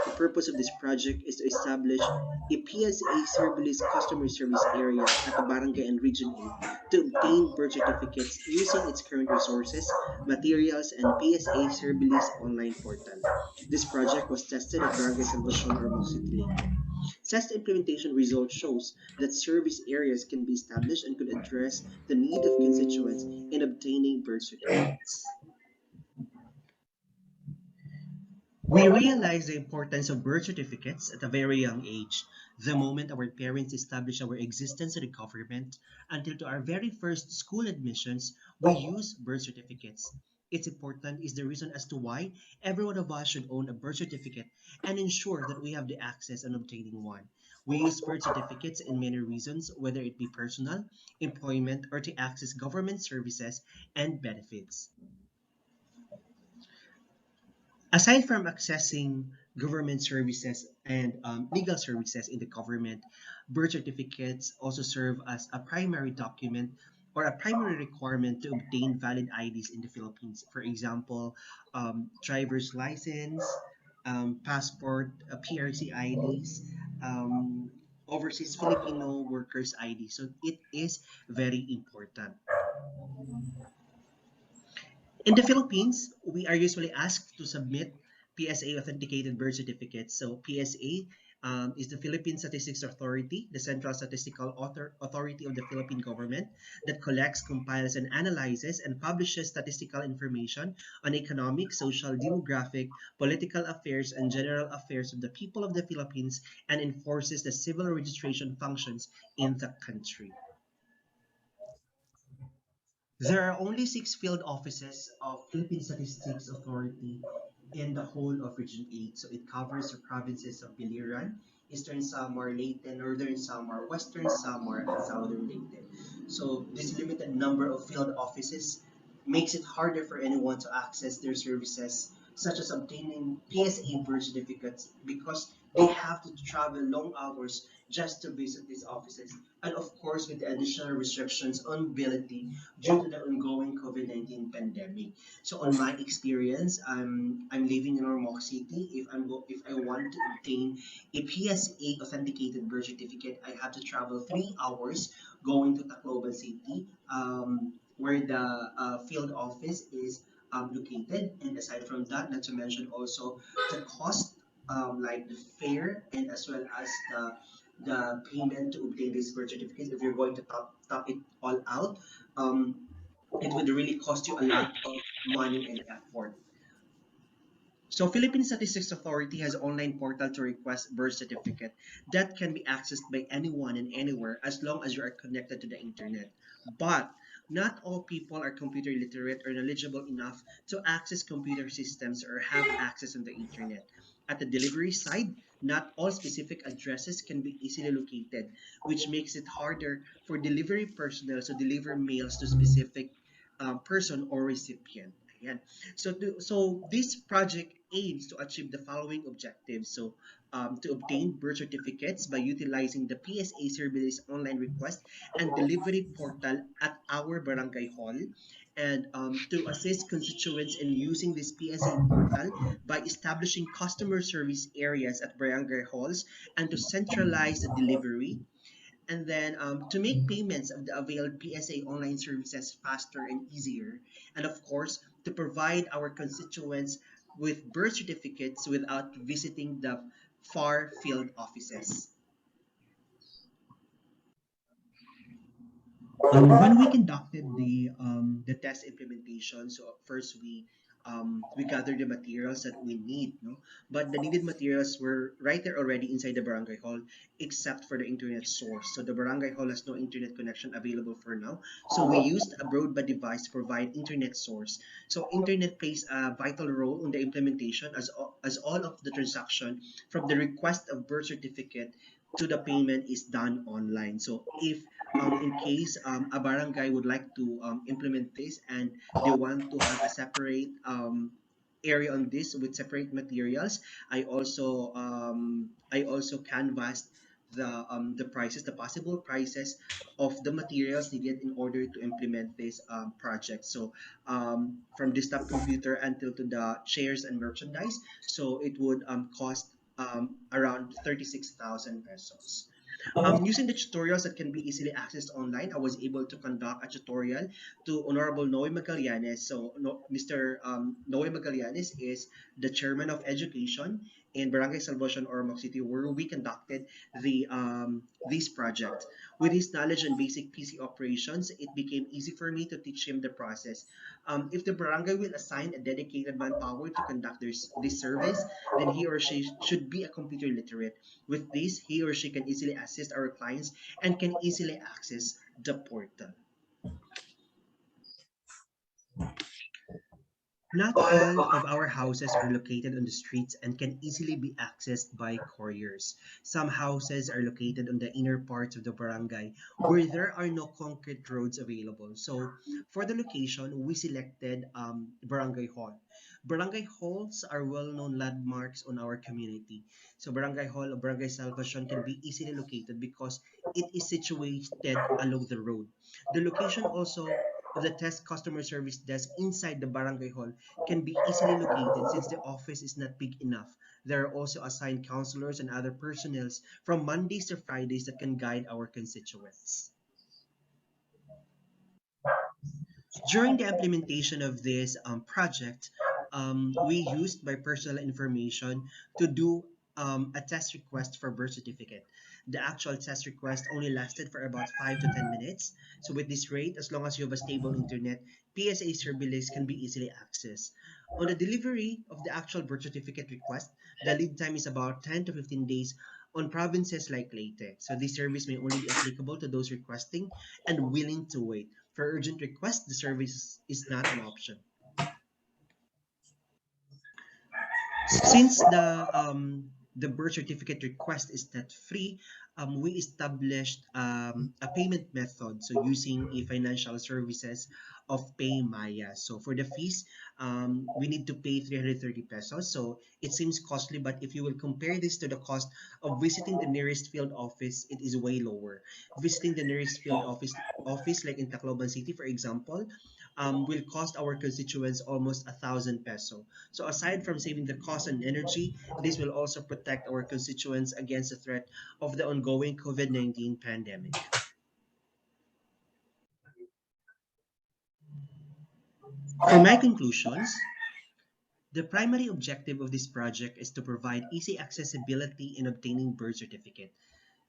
The purpose of this project is to establish a PSA Service customer service area at the Barangay and Region 8 to obtain birth certificates using its current resources, materials, and PSA Service online portal. This project was tested at Barangay Salvacion or City, Leyte. Test implementation results shows that service areas can be established and could address the need of constituents in obtaining birth certificates. We realize the importance of birth certificates at a very young age. The moment our parents establish our existence in the government until to our very first school admissions, we use birth certificates. It's important is the reason as to why every one of us should own a birth certificate and ensure that we have the access on obtaining one. We use birth certificates in many reasons, whether it be personal, employment, or to access government services and benefits. Aside from accessing government services and legal services in the government, birth certificates also serve as a primary document or a primary requirement to obtain valid IDs in the Philippines. For example, driver's license, passport, PRC IDs, overseas Filipino workers ID. So it is very important. In the Philippines, we are usually asked to submit PSA authenticated birth certificates. So PSA is the Philippine Statistics Authority, the central statistical authority of the Philippine government that collects, compiles, and analyzes and publishes statistical information on economic, social, demographic, political affairs, and general affairs of the people of the Philippines and enforces the civil registration functions in the country. There are only six field offices of Philippine Statistics Authority in the whole of Region 8. So it covers the provinces of Biliran, Eastern Samar, Leyte, Northern Samar, Western Samar, and Southern Leyte. So this limited number of field offices makes it harder for anyone to access their services, such as obtaining PSA birth certificates, because they have to travel long hours just to visit these offices. And of course, with the additional restrictions on mobility due to the ongoing COVID-19 pandemic. So on my experience, I'm living in Ormoc City. If I want to obtain a PSA authenticated birth certificate, I have to travel 3 hours going to Tacloban City, where the field office is located. And aside from that, not to mention also the cost, like the fare and as well as the payment to obtain this birth certificate. If you're going to top it all out, um, it would really cost you a lot of money and effort. So Philippine Statistics Authority has an online portal to request birth certificate that can be accessed by anyone and anywhere as long as you are connected to the internet. But not all people are computer literate or knowledgeable enough to access computer systems or have access on the internet. At the delivery side, not all specific addresses can be easily located, which makes it harder for delivery personnel to deliver mails to specific person or recipient. Ayan. So this project aims to achieve the following objectives. So to obtain birth certificates by utilizing the PSA Service online request and delivery portal at our barangay hall, and to assist constituents in using this PSA portal by establishing customer service areas at barangay halls and to centralize the delivery, and then to make payments of the availed PSA online services faster and easier, and of course, to provide our constituents with birth certificates without visiting the far field offices. When we conducted the test implementation, so first we gathered the materials that we need, no, but the needed materials were right there already inside the barangay hall, except for the internet source. So the barangay hall has no internet connection available for now. So we used a broadband device to provide internet source. So internet plays a vital role in the implementation as all of the transaction from the request of birth certificate to the payment is done online. So if in case a barangay would like to implement this and they want to have a separate area on this with separate materials, I also canvassed the prices, the possible prices of the materials needed in order to implement this project. So from desktop computer until to the chairs and merchandise, so it would cost around 36,000 pesos. Using the tutorials that can be easily accessed online, I was able to conduct a tutorial to Honorable Noe Magallanes. So Mr. Noe Magallanes is the chairman of education in Barangay Salvacion, Ormoc City, where we conducted this project. With his knowledge on basic PC operations, it became easy for me to teach him the process. If the barangay will assign a dedicated manpower to conduct this service, then he or she should be a computer literate. With this, he or she can easily assist our clients and can easily access the portal. Not all of our houses are located on the streets and can easily be accessed by couriers. Some houses are located on the inner parts of the barangay where there are no concrete roads available. So for the location, we selected Barangay Hall. Barangay halls are well-known landmarks on our community. So Barangay Hall or Barangay Salvacion can be easily located because it is situated along the road. The location also of the test customer service desk inside the barangay hall can be easily located since the office is not big enough. There are also assigned counselors and other personnel from Mondays to Fridays that can guide our constituents. During the implementation of this project, we used my personal information to do a test request for birth certificate. The actual test request only lasted for about 5 to 10 minutes. So with this rate, as long as you have a stable internet, PSA survey list can be easily accessed. On the delivery of the actual birth certificate request, the lead time is about 10 to 15 days on provinces like Leyte. So this service may only be applicable to those requesting and willing to wait. For urgent requests, the service is not an option. Since the birth certificate request is not free, we established a payment method. So using a financial services of PayMaya. So for the fees, we need to pay 330 pesos. So it seems costly, but if you will compare this to the cost of visiting the nearest field office, it is way lower. Visiting the nearest field office like in Tacloban City, for example, will cost our constituents almost 1,000 peso. So aside from saving the cost and energy, this will also protect our constituents against the threat of the ongoing COVID-19 pandemic. For my conclusions, the primary objective of this project is to provide easy accessibility in obtaining birth certificate.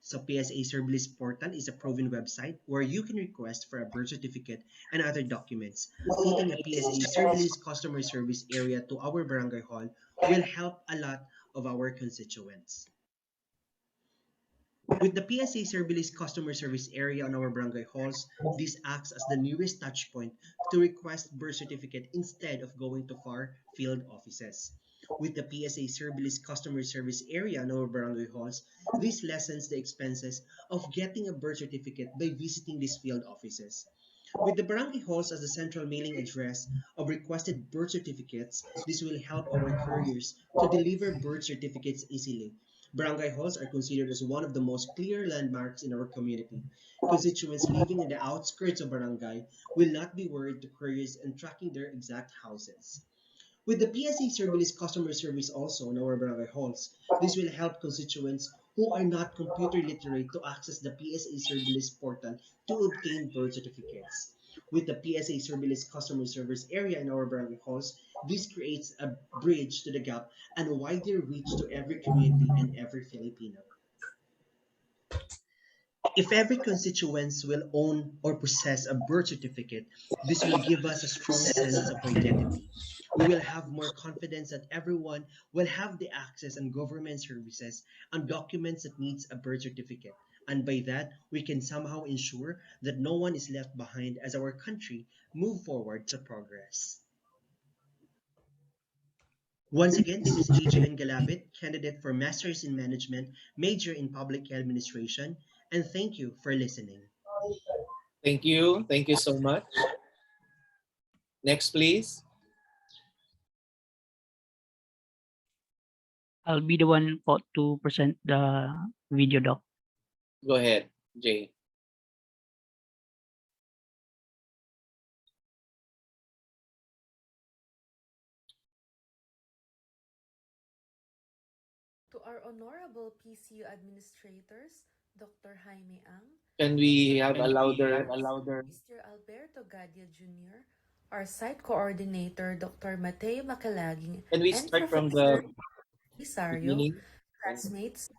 So PSA Service Portal is a proven website where you can request for a birth certificate and other documents. Putting a PSA Service customer service area to our barangay hall will help a lot of our constituents. With the PSA Service customer service area on our barangay halls, this acts as the nearest touch point to request birth certificate instead of going to far field offices. With the PSA Service customer service area on our barangay halls, this lessens the expenses of getting a birth certificate by visiting these field offices. With the barangay halls as the central mailing address of requested birth certificates, this will help our couriers to deliver birth certificates easily. Barangay halls are considered as one of the most clear landmarks in our community. Constituents living in the outskirts of barangay will not be worried to couriers and tracking their exact houses. With the PSA Service customer service also in our barangay halls, this will help constituents who are not computer literate to access the PSA Service portal to obtain birth certificates. With the PSA Service customer service area in our barangay halls, this creates a bridge to the gap and a wider reach to every community and every Filipino. If every constituent will own or possess a birth certificate, this will give us a strong sense of identity. We will have more confidence that everyone will have the access and government services and documents that needs a birth certificate. And by that, we can somehow ensure that no one is left behind as our country move forward to progress. Once again, this is Adrian Galabit, candidate for Masters in Management, major in Public Administration, and thank you for listening. Thank you. Thank you so much. Next, please. I'll be the one po to present the video doc. Go ahead, Jay. To our honorable PCU administrators, Dr. Jaime Ang, Can we have a louder? Mr. Alberto Gadia Jr., our site coordinator, Dr. Mateo Macalaging, Can we and start from Professor the Isario, beginning? classmates.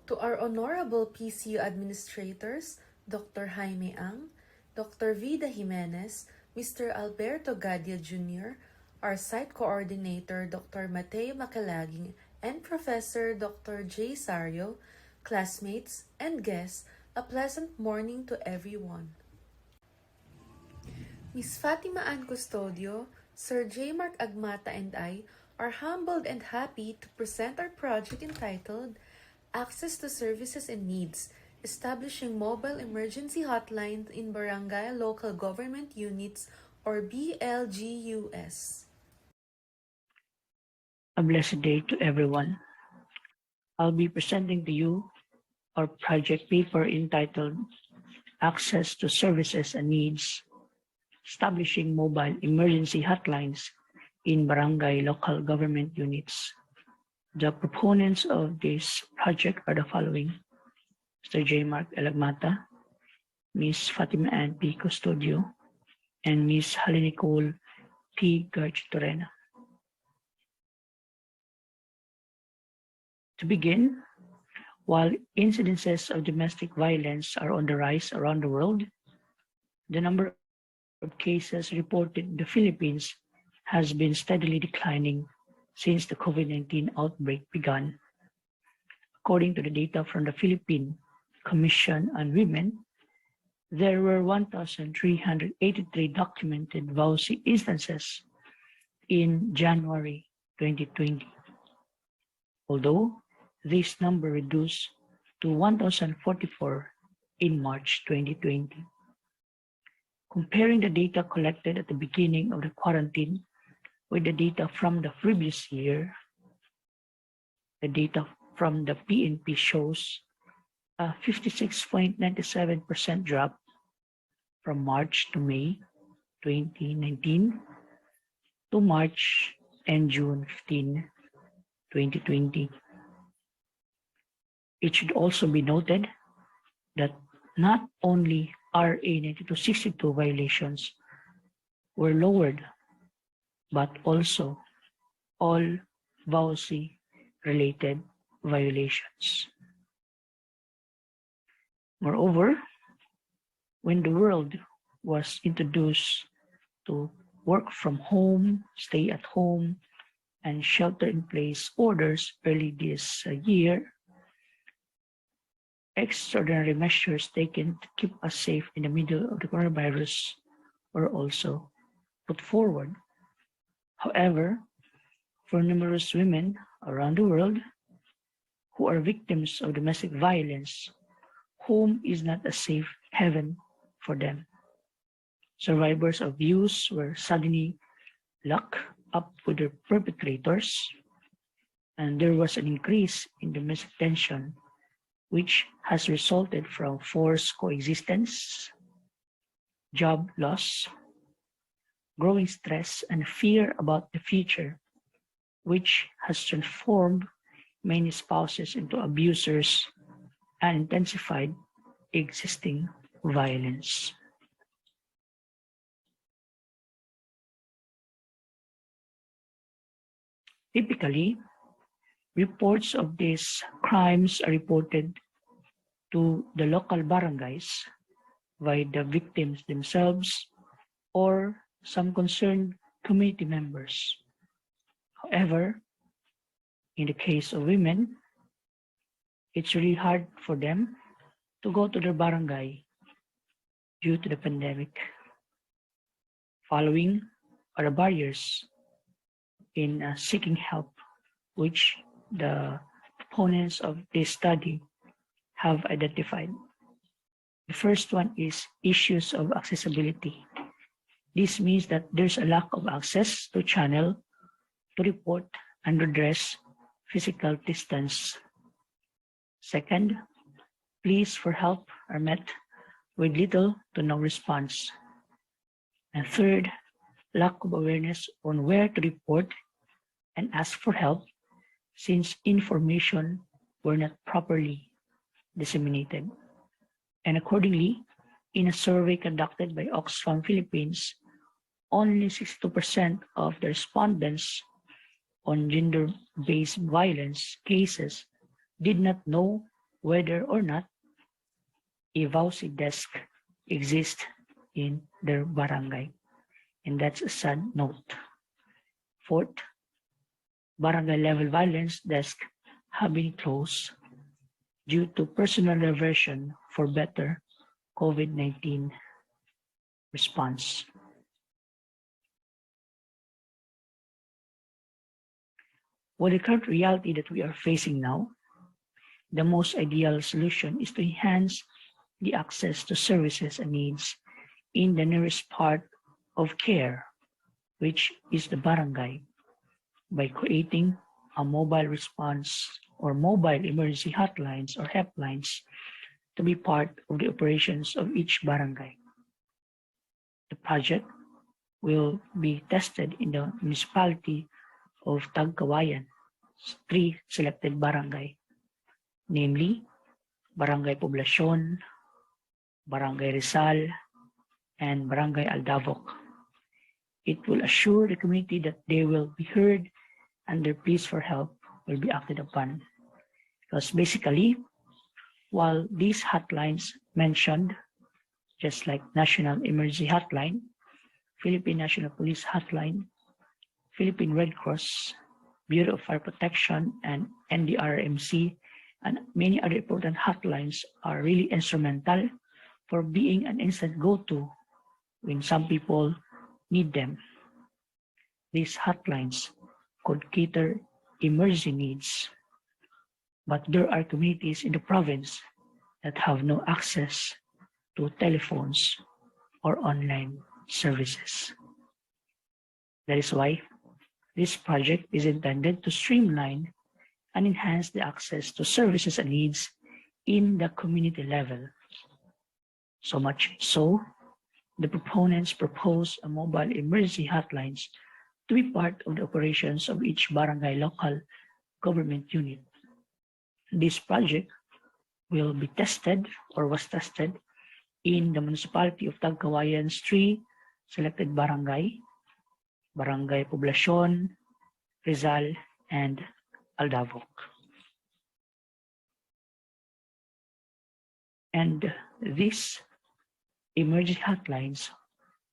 To our honorable PCU administrators, Dr. Jaime Ang, Dr. Vida Jimenez, Mr. Alberto Gadia Jr., our site coordinator, Dr. Mateo Macalaging, and Professor Dr. J. Sario, classmates, and guests, a pleasant morning to everyone. Miss Fatima Ann Custodio, Sir J. Mark Agmata, and I are humbled and happy to present our project entitled Access to Services and Needs, Establishing Mobile Emergency Hotlines in Barangay Local Government Units, or BLGUS. A blessed day to everyone. I'll be presenting to you our project paper entitled Access to Services and Needs, Establishing Mobile Emergency Hotlines in Barangay Local Government Units. The proponents of this project are the following: Mr. J. Mark Elagmata, Ms. Fatima Ann P. Custodio, and Ms. Halenicole P. Garchitorena. To begin, while incidences of domestic violence are on the rise around the world, the number of cases reported in the Philippines has been steadily declining since the COVID-19 outbreak began. According to the data from the Philippine Commission on Women, there were 1,383 documented VAUSI instances in January 2020. Although this number reduced to 1,044 in March 2020. Comparing the data collected at the beginning of the quarantine with the data from the previous year, the data from the PNP shows a 56.97% drop from March to May 2019 to March and June 15, 2020. It should also be noted that not only RA 9262 violations were lowered, but also all VAUSI-related violations. Moreover, when the world was introduced to work from home, stay at home, and shelter-in-place orders early this year, extraordinary measures taken to keep us safe in the middle of the coronavirus were also put forward. However, for numerous women around the world who are victims of domestic violence, home is not a safe haven for them. Survivors of abuse were suddenly locked up with their perpetrators, and there was an increase in domestic tension, which has resulted from forced coexistence, job loss, growing stress, and fear about the future, which has transformed many spouses into abusers and intensified existing violence. Typically, reports of these crimes are reported to the local barangays by the victims themselves or some concerned community members. However, in the case of women, it's really hard for them to go to their barangay due to the pandemic. Following are the barriers in seeking help, which the proponents of this study have identified. The first one is issues of accessibility. This means that there's a lack of access to channel to report and redress physical distance. Second, pleas for help are met with little to no response. And third, lack of awareness on where to report and ask for help since information were not properly disseminated. And accordingly, in a survey conducted by Oxfam Philippines, only 62% of the respondents on gender-based violence cases did not know whether or not a VAUSI desk exists in their barangay. And that's a sad note. Fourth, barangay level violence desk have been closed due to personal diversion for better COVID-19 response. With the current reality that we are facing now, the most ideal solution is to enhance the access to services and needs in the nearest part of care, which is the barangay, by creating a mobile response or mobile emergency hotlines or helplines to be part of the operations of each barangay. The project will be tested in the municipality of Tagkawayan, 3 selected barangay, namely Barangay Poblacion, Barangay Rizal, and Barangay Aldavok. It will assure the community that they will be heard and their pleas for help will be acted upon. Because basically, while these hotlines mentioned, just like National Emergency Hotline, Philippine National Police Hotline, Philippine Red Cross, Bureau of Fire Protection, and NDRMC, and many other important hotlines are really instrumental for being an instant go-to when some people need them. These hotlines could cater emergency needs, but there are communities in the province that have no access to telephones or online services. That is why this project is intended to streamline and enhance the access to services and needs in the community level. So much so, the proponents propose a mobile emergency hotlines to be part of the operations of each barangay local government unit. This project will be tested or was tested in the municipality of Tagkawayan's 3 selected barangay, Barangay Poblacion, Rizal, and Aldavok. And these emergency hotlines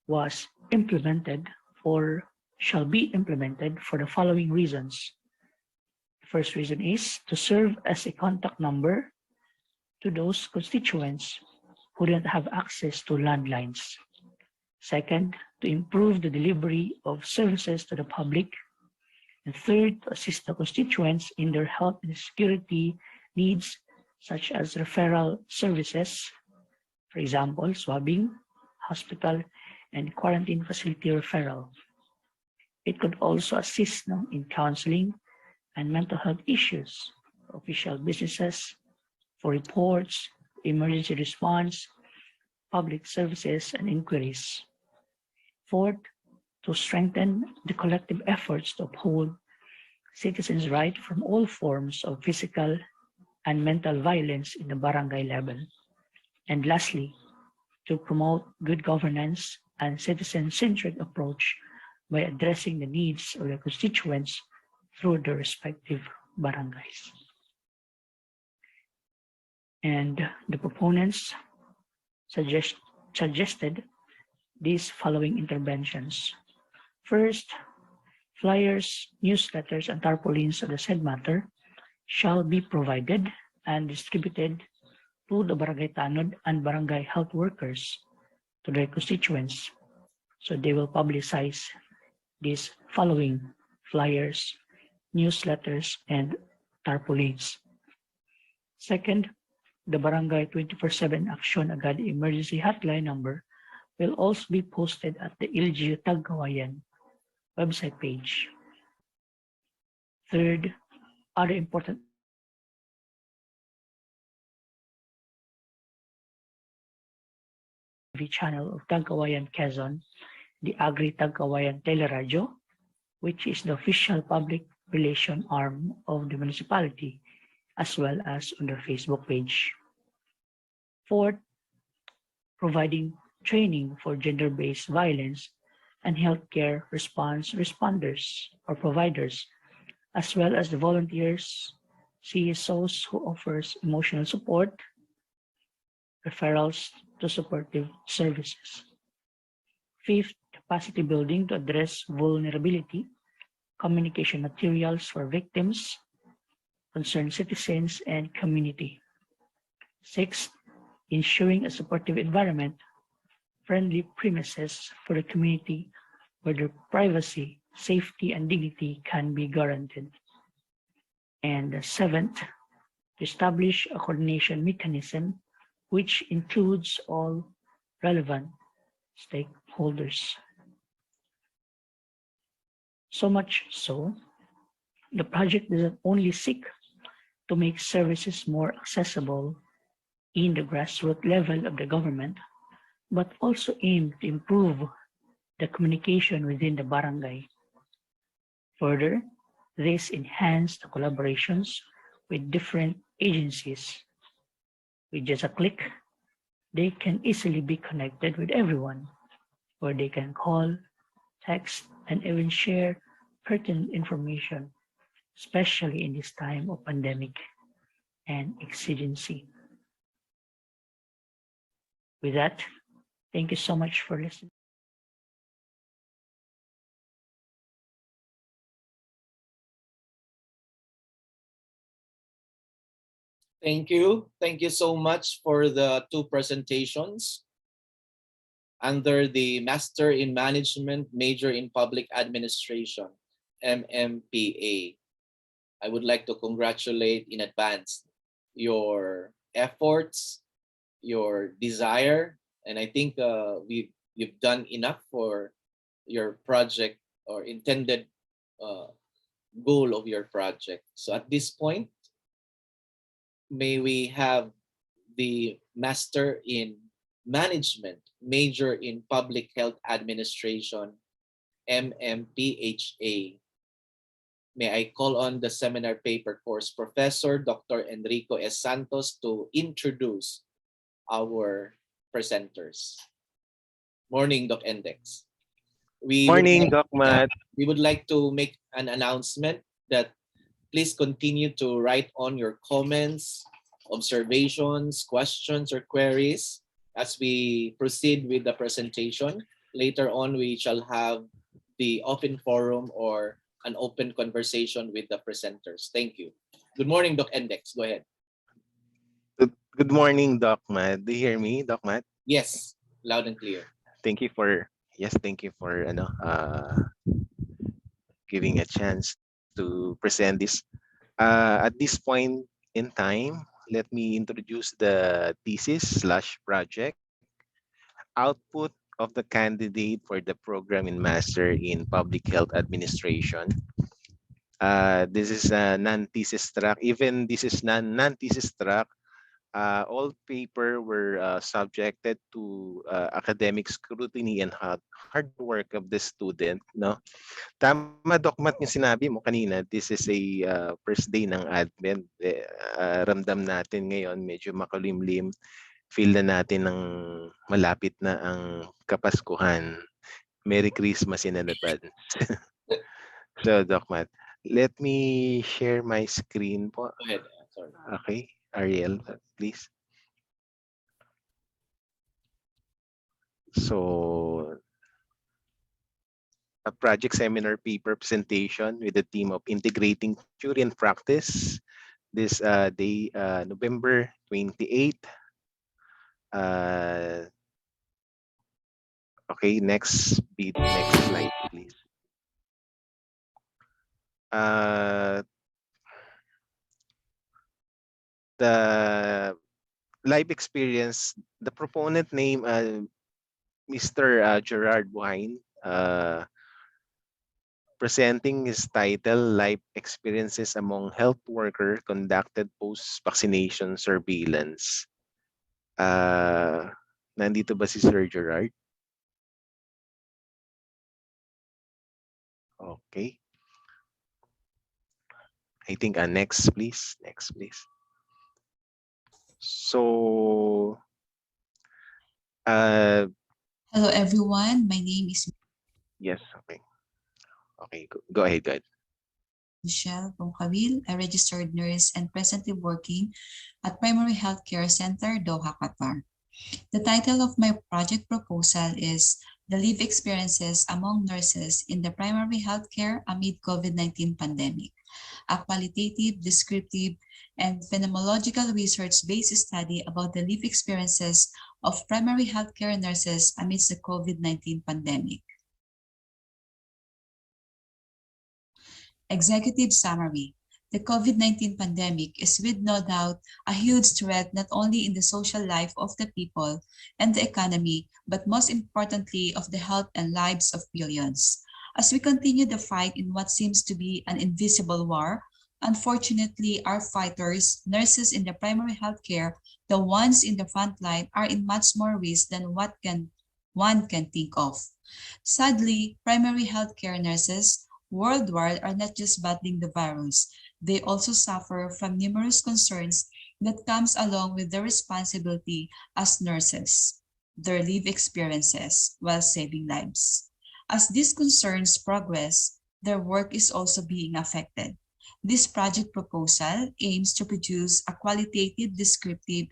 was implemented or shall be implemented for the following reasons. The first reason is to serve as a contact number to those constituents who don't have access to landlines. Second, to improve the delivery of services to the public. And third, to assist the constituents in their health and security needs, such as referral services, for example, swabbing, hospital, and quarantine facility referral. It could also assist in counseling and mental health issues, official businesses, for reports, emergency response, public services, and inquiries. Fourth, to strengthen the collective efforts to uphold citizens' rights from all forms of physical and mental violence in the barangay level. And lastly, to promote good governance and citizen-centric approach by addressing the needs of their constituents through their respective barangays. And the proponents suggested these following interventions. First, flyers, newsletters, and tarpaulins of the said matter shall be provided and distributed to the barangay tanod and barangay health workers to their constituents. So they will publicize these following flyers, newsletters, and tarpaulins. Second, the Barangay 24/7 Action Agad Emergency Hotline number will also be posted at the LGU Tagkawayan website page. Third, Other important TV channel of Tagkawayan Quezon, the Agri Tagkawayan Teleradio, which is the official public relation arm of the municipality, as well as on their Facebook page. Fourth, providing training for gender-based violence and healthcare responders or providers, as well as the volunteers, CSOs who offers emotional support, referrals to supportive services. Fifth, capacity building to address vulnerability, communication materials for victims, concerned citizens, and community. Sixth, ensuring a supportive environment, friendly premises for the community where their privacy, safety, and dignity can be guaranteed. And seventh, to establish a coordination mechanism which includes all relevant stakeholders. So much so, the project doesn't only seek to make services more accessible in the grassroots level of the government, but also aim to improve the communication within the barangay. Further, this enhanced the collaborations with different agencies. With just a click, they can easily be connected with everyone, where they can call, text, and even share pertinent information, especially in this time of pandemic and exigency. With that, thank you so much for listening. Thank you. Thank you so much for the two presentations under the Master in Management, Major in Public Administration, MMPA. I would like to congratulate in advance your efforts, your desire, and I think you've done enough for your project or intended goal of your project. So at this point, may we have the Master in Management, Major in Public Health Administration, MMPHA. May I call on the seminar paper course Professor Dr. Enrico S. Santos to introduce our presenters. Morning, Doc Endex. Morning, Doc Matt. We would like to make an announcement that please continue to write on your comments, observations, questions, or queries as we proceed with the presentation. Later on, we shall have the open forum or an open conversation with the presenters. Thank you. Good morning, Doc Endex. Go ahead. Good morning, Doc Matt. Do you hear me, Doc Matt? Yes, loud and clear. Thank you for giving a chance to present this. At this point in time, let me introduce the thesis/project output of the candidate for the program in Master in Public Health Administration. This is a non-thesis track. Even this is non-thesis track. All paper were subjected to academic scrutiny and hard work of the student. No, tama, Doc Matt, yung sinabi mo kanina. This is a first day ng advent. Ramdam natin ngayon medyo makulimlim. Feel na natin ng malapit na ang Kapaskuhan. Merry Christmas in advance. So, Doc Matt, let me share my screen po. Go ahead. Sorry. Okay, Ariel, please. So, a project seminar paper presentation with the theme of integrating theory and practice. This day, November 28th. Okay, next slide, please. The live experience, the proponent name, Mr. Gerard Buhain, presenting his title, Life Experiences Among Health Worker Conducted Post-Vaccination Surveillance. Nandito ba si Sir Gerard? Okay. I think next, please. Next, please. So, Hello everyone, my name is yes, okay. Okay, go ahead, go ahead. Michelle Bongkawil, a registered nurse and presently working at Primary Healthcare Center, Doha, Qatar. The title of my project proposal is The Live Experiences Among Nurses in the Primary Healthcare Amid COVID-19 Pandemic, a qualitative, descriptive, and phenomenological research-based study about the life experiences of primary healthcare nurses amidst the COVID-19 pandemic. Executive summary. The COVID-19 pandemic is with no doubt a huge threat not only in the social life of the people and the economy, but most importantly of the health and lives of billions. As we continue the fight in what seems to be an invisible war, unfortunately, our fighters, nurses in the primary healthcare, the ones in the front line, are in much more risk than one can think of. Sadly, primary healthcare nurses worldwide are not just battling the virus, they also suffer from numerous concerns that comes along with their responsibility as nurses, their life experiences while saving lives. As these concerns progress, their work is also being affected. This project proposal aims to produce a qualitative, descriptive,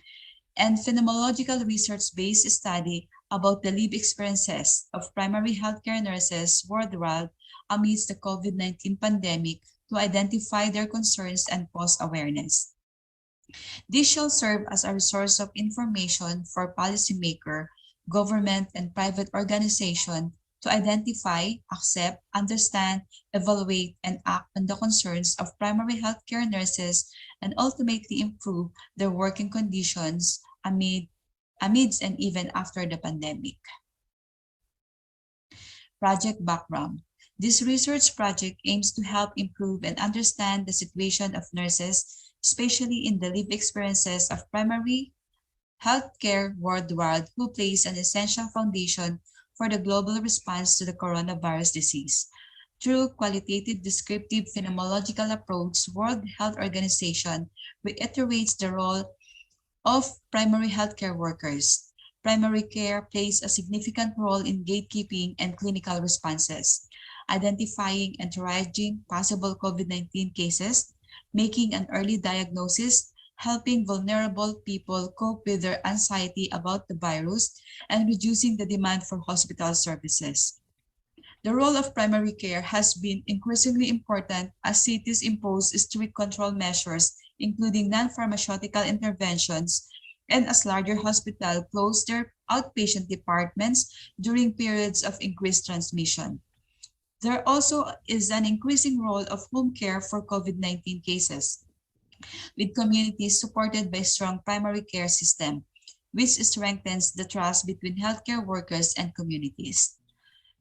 and phenomenological research-based study about the lived experiences of primary healthcare nurses worldwide amidst the COVID-19 pandemic to identify their concerns and cause awareness. This shall serve as a resource of information for policymaker, government, and private organization to identify, accept, understand, evaluate, and act on the concerns of primary healthcare nurses and ultimately improve their working conditions amidst and even after the pandemic. Project background. This research project aims to help improve and understand the situation of nurses, especially in the lived experiences of primary healthcare worldwide, who plays an essential foundation for the global response to the coronavirus disease. Through qualitative descriptive phenomenological approach, World Health Organization reiterates the role of primary healthcare workers. Primary care plays a significant role in gatekeeping and clinical responses, identifying and triaging possible COVID-19 cases, making an early diagnosis, helping vulnerable people cope with their anxiety about the virus, and reducing the demand for hospital services. The role of primary care has been increasingly important as cities impose strict control measures, including non-pharmaceutical interventions, and as larger hospitals close their outpatient departments during periods of increased transmission. There also is an increasing role of home care for COVID-19 cases, with communities supported by a strong primary care system, which strengthens the trust between healthcare workers and communities.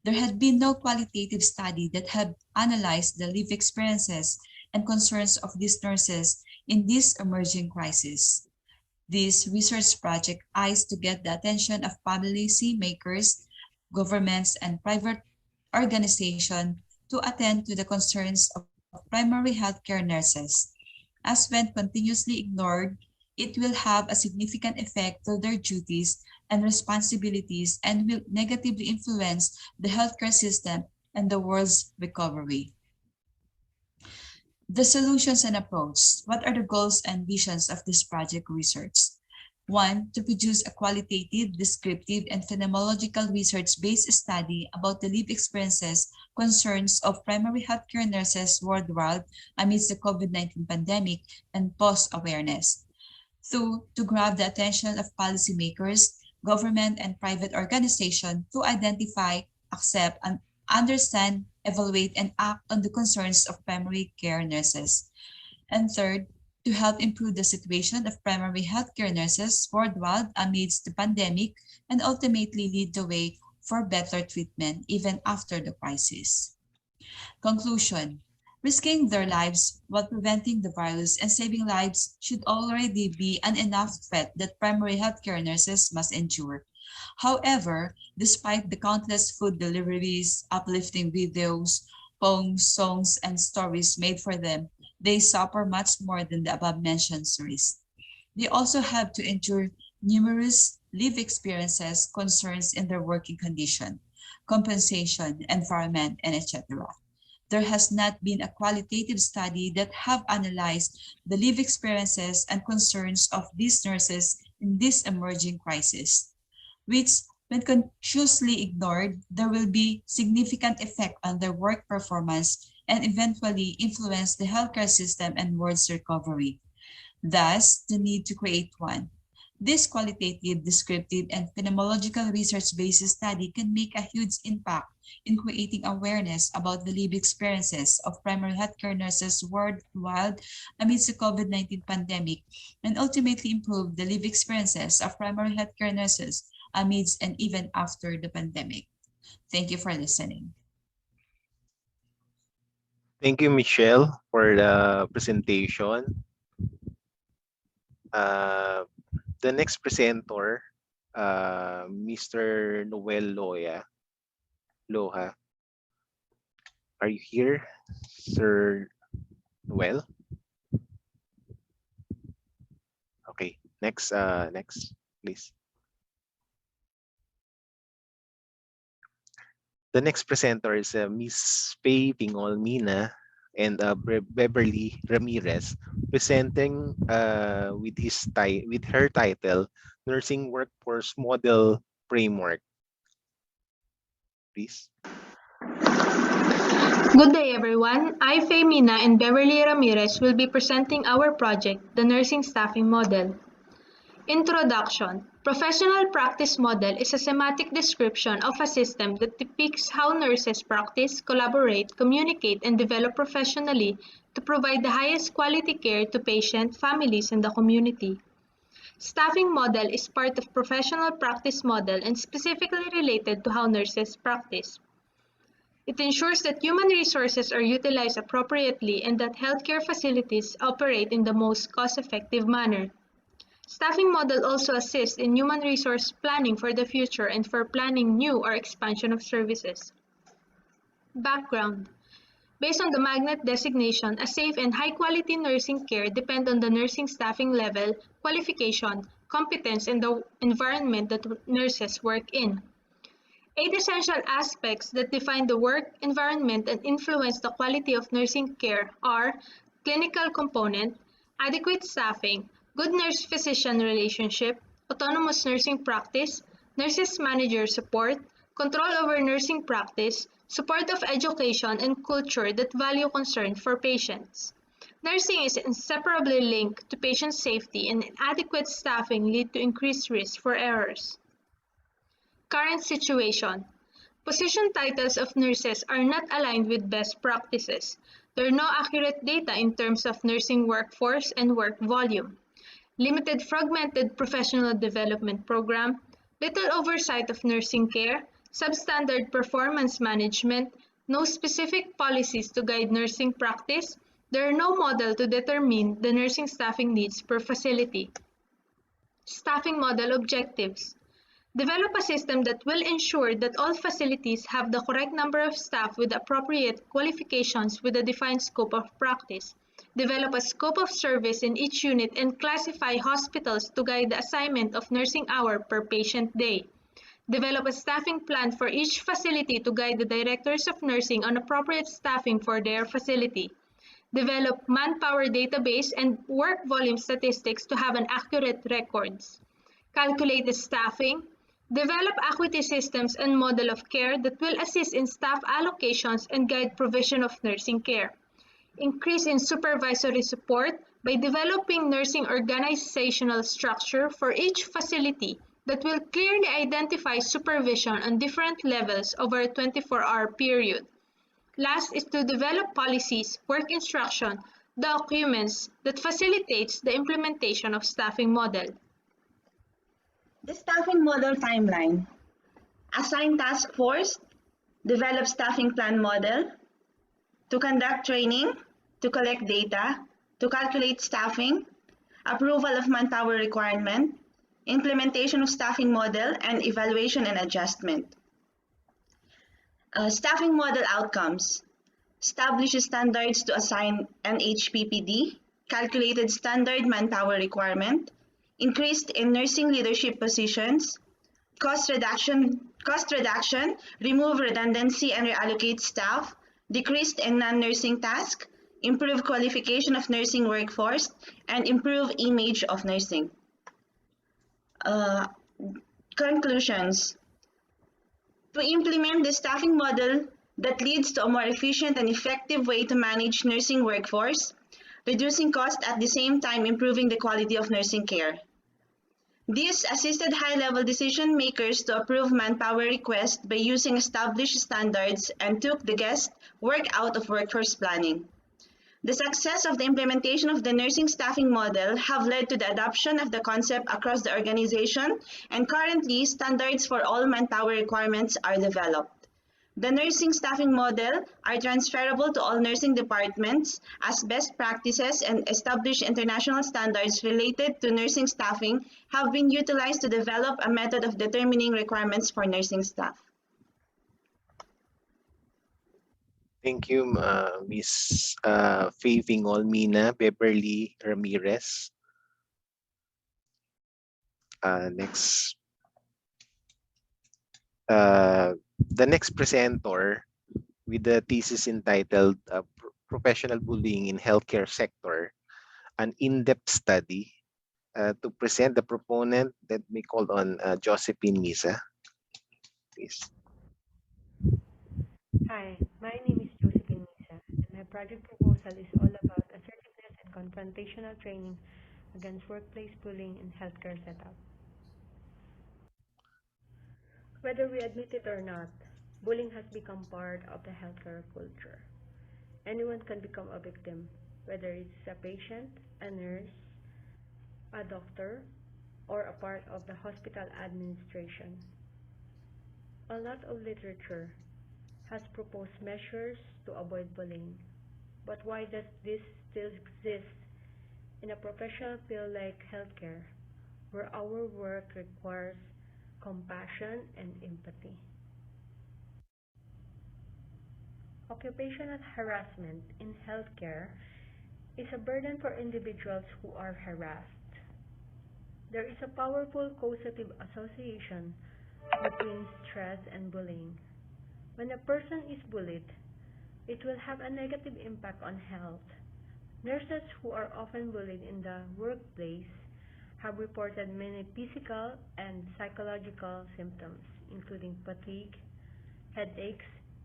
There had been no qualitative study that had analyzed the lived experiences and concerns of these nurses in this emerging crisis. This research project aims to get the attention of policy makers, governments, and private organizations to attend to the concerns of primary healthcare nurses. As when continuously ignored, it will have a significant effect on their duties and responsibilities and will negatively influence the healthcare system and the world's recovery. The solutions and approach. What are the goals and visions of this project research? One, to produce a qualitative, descriptive, and phenomenological research-based study about the lived experiences, concerns of primary healthcare nurses worldwide amidst the COVID-19 pandemic and post-awareness. Two, to grab the attention of policymakers, government, and private organizations to identify, accept, and understand, evaluate, and act on the concerns of primary care nurses. And third, to help improve the situation of primary healthcare nurses worldwide amidst the pandemic and ultimately lead the way for better treatment even after the crisis. Conclusion. Risking their lives while preventing the virus and saving lives should already be an enough threat that primary healthcare nurses must endure. However, despite the countless food deliveries, uplifting videos, poems, songs, and stories made for them, they suffer much more than the above-mentioned risks. They also have to endure numerous live experiences, concerns in their working condition, compensation, environment, and etc. There has not been a qualitative study that have analyzed the live experiences and concerns of these nurses in this emerging crisis, which, when consciously ignored, there will be significant effect on their work performance and eventually influence the healthcare system and world's recovery. Thus, the need to create one. This qualitative, descriptive, and phenomenological research-based study can make a huge impact in creating awareness about the lived experiences of primary healthcare nurses worldwide amidst the COVID-19 pandemic and ultimately improve the lived experiences of primary healthcare nurses amidst and even after the pandemic. Thank you for listening. Thank you, Michelle, for the presentation. The next presenter, Mr. Noel Loha. Are you here, Sir Noel? Okay, next, please. The next presenter is Miss Faye Pingol Mina and Beverly Ramirez, presenting with her title Nursing Workforce Model Framework. Please. Good day, everyone. I, Femina, and Beverly Ramirez will be presenting our project, the Nursing Staffing Model. Introduction. Professional practice model is a semantic description of a system that depicts how nurses practice, collaborate, communicate, and develop professionally to provide the highest quality care to patients, families, and the community. Staffing model is part of professional practice model and specifically related to how nurses practice. It ensures that human resources are utilized appropriately and that healthcare facilities operate in the most cost-effective manner. Staffing model also assists in human resource planning for the future and for planning new or expansion of services. Background. Based on the magnet designation, a safe and high-quality nursing care depend on the nursing staffing level, qualification, competence, and the environment that nurses work in. 8 essential aspects that define the work environment and influence the quality of nursing care are clinical component, adequate staffing, good nurse-physician relationship, autonomous nursing practice, nurses-manager support, control over nursing practice, support of education and culture that value concern for patients. Nursing is inseparably linked to patient safety, and inadequate staffing lead to increased risk for errors. Current situation. Position titles of nurses are not aligned with best practices. There are no accurate data in terms of nursing workforce and work volume. Limited fragmented professional development program, little oversight of nursing care, substandard performance management, no specific policies to guide nursing practice. There are no model to determine the nursing staffing needs per facility. Staffing model objectives. Develop a system that will ensure that all facilities have the correct number of staff with appropriate qualifications with a defined scope of practice. Develop a scope of service in each unit and classify hospitals to guide the assignment of nursing hour per patient day. Develop a staffing plan for each facility to guide the directors of nursing on appropriate staffing for their facility. Develop manpower database and work volume statistics to have an accurate records. Calculate the staffing. Develop equity systems and model of care that will assist in staff allocations and guide provision of nursing care. Increase in supervisory support by developing nursing organizational structure for each facility that will clearly identify supervision on different levels over a 24-hour period. Last is to develop policies, work instruction, documents that facilitates the implementation of staffing model. The staffing model timeline. Assign task force, develop staffing plan model, to conduct training, to collect data, to calculate staffing, approval of manpower requirement, implementation of staffing model, and evaluation and adjustment. Staffing model outcomes. Establish standards to assign NHPPD, calculated standard manpower requirement, increased in nursing leadership positions, cost reduction, remove redundancy and reallocate staff, decreased in non-nursing tasks, improve qualification of nursing workforce, and improve image of nursing. Conclusions. To implement the staffing model that leads to a more efficient and effective way to manage nursing workforce, reducing cost at the same time improving the quality of nursing care. This assisted high-level decision makers to approve manpower requests by using established standards and took the guesswork out of workforce planning. The success of the implementation of the nursing staffing model have led to the adoption of the concept across the organization, and currently standards for all manpower requirements are developed. The nursing staffing model are transferable to all nursing departments as best practices, and established international standards related to nursing staffing have been utilized to develop a method of determining requirements for nursing staff. Thank you, Ms. Faithing Olmina Beverly Ramirez. Next. The next presenter with the thesis entitled Professional Bullying in Healthcare Sector, an in-depth study. To present the proponent, let me call on Josephine Misa, please. Hi, my name is Josephine Misa, and my project proposal is all about assertiveness and confrontational training against workplace bullying in healthcare setup. Whether we admit it or not, bullying has become part of the healthcare culture. Anyone can become a victim, whether it's a patient, a nurse, a doctor, or a part of the hospital administration. A lot of literature has proposed measures to avoid bullying. But why does this still exist in a professional field like healthcare, where our work requires compassion and empathy? Occupational harassment in healthcare is a burden for individuals who are harassed. There is a powerful causative association between stress and bullying. When a person is bullied, it will have a negative impact on health. Nurses who are often bullied in the workplace have reported many physical and psychological symptoms, including fatigue, headaches,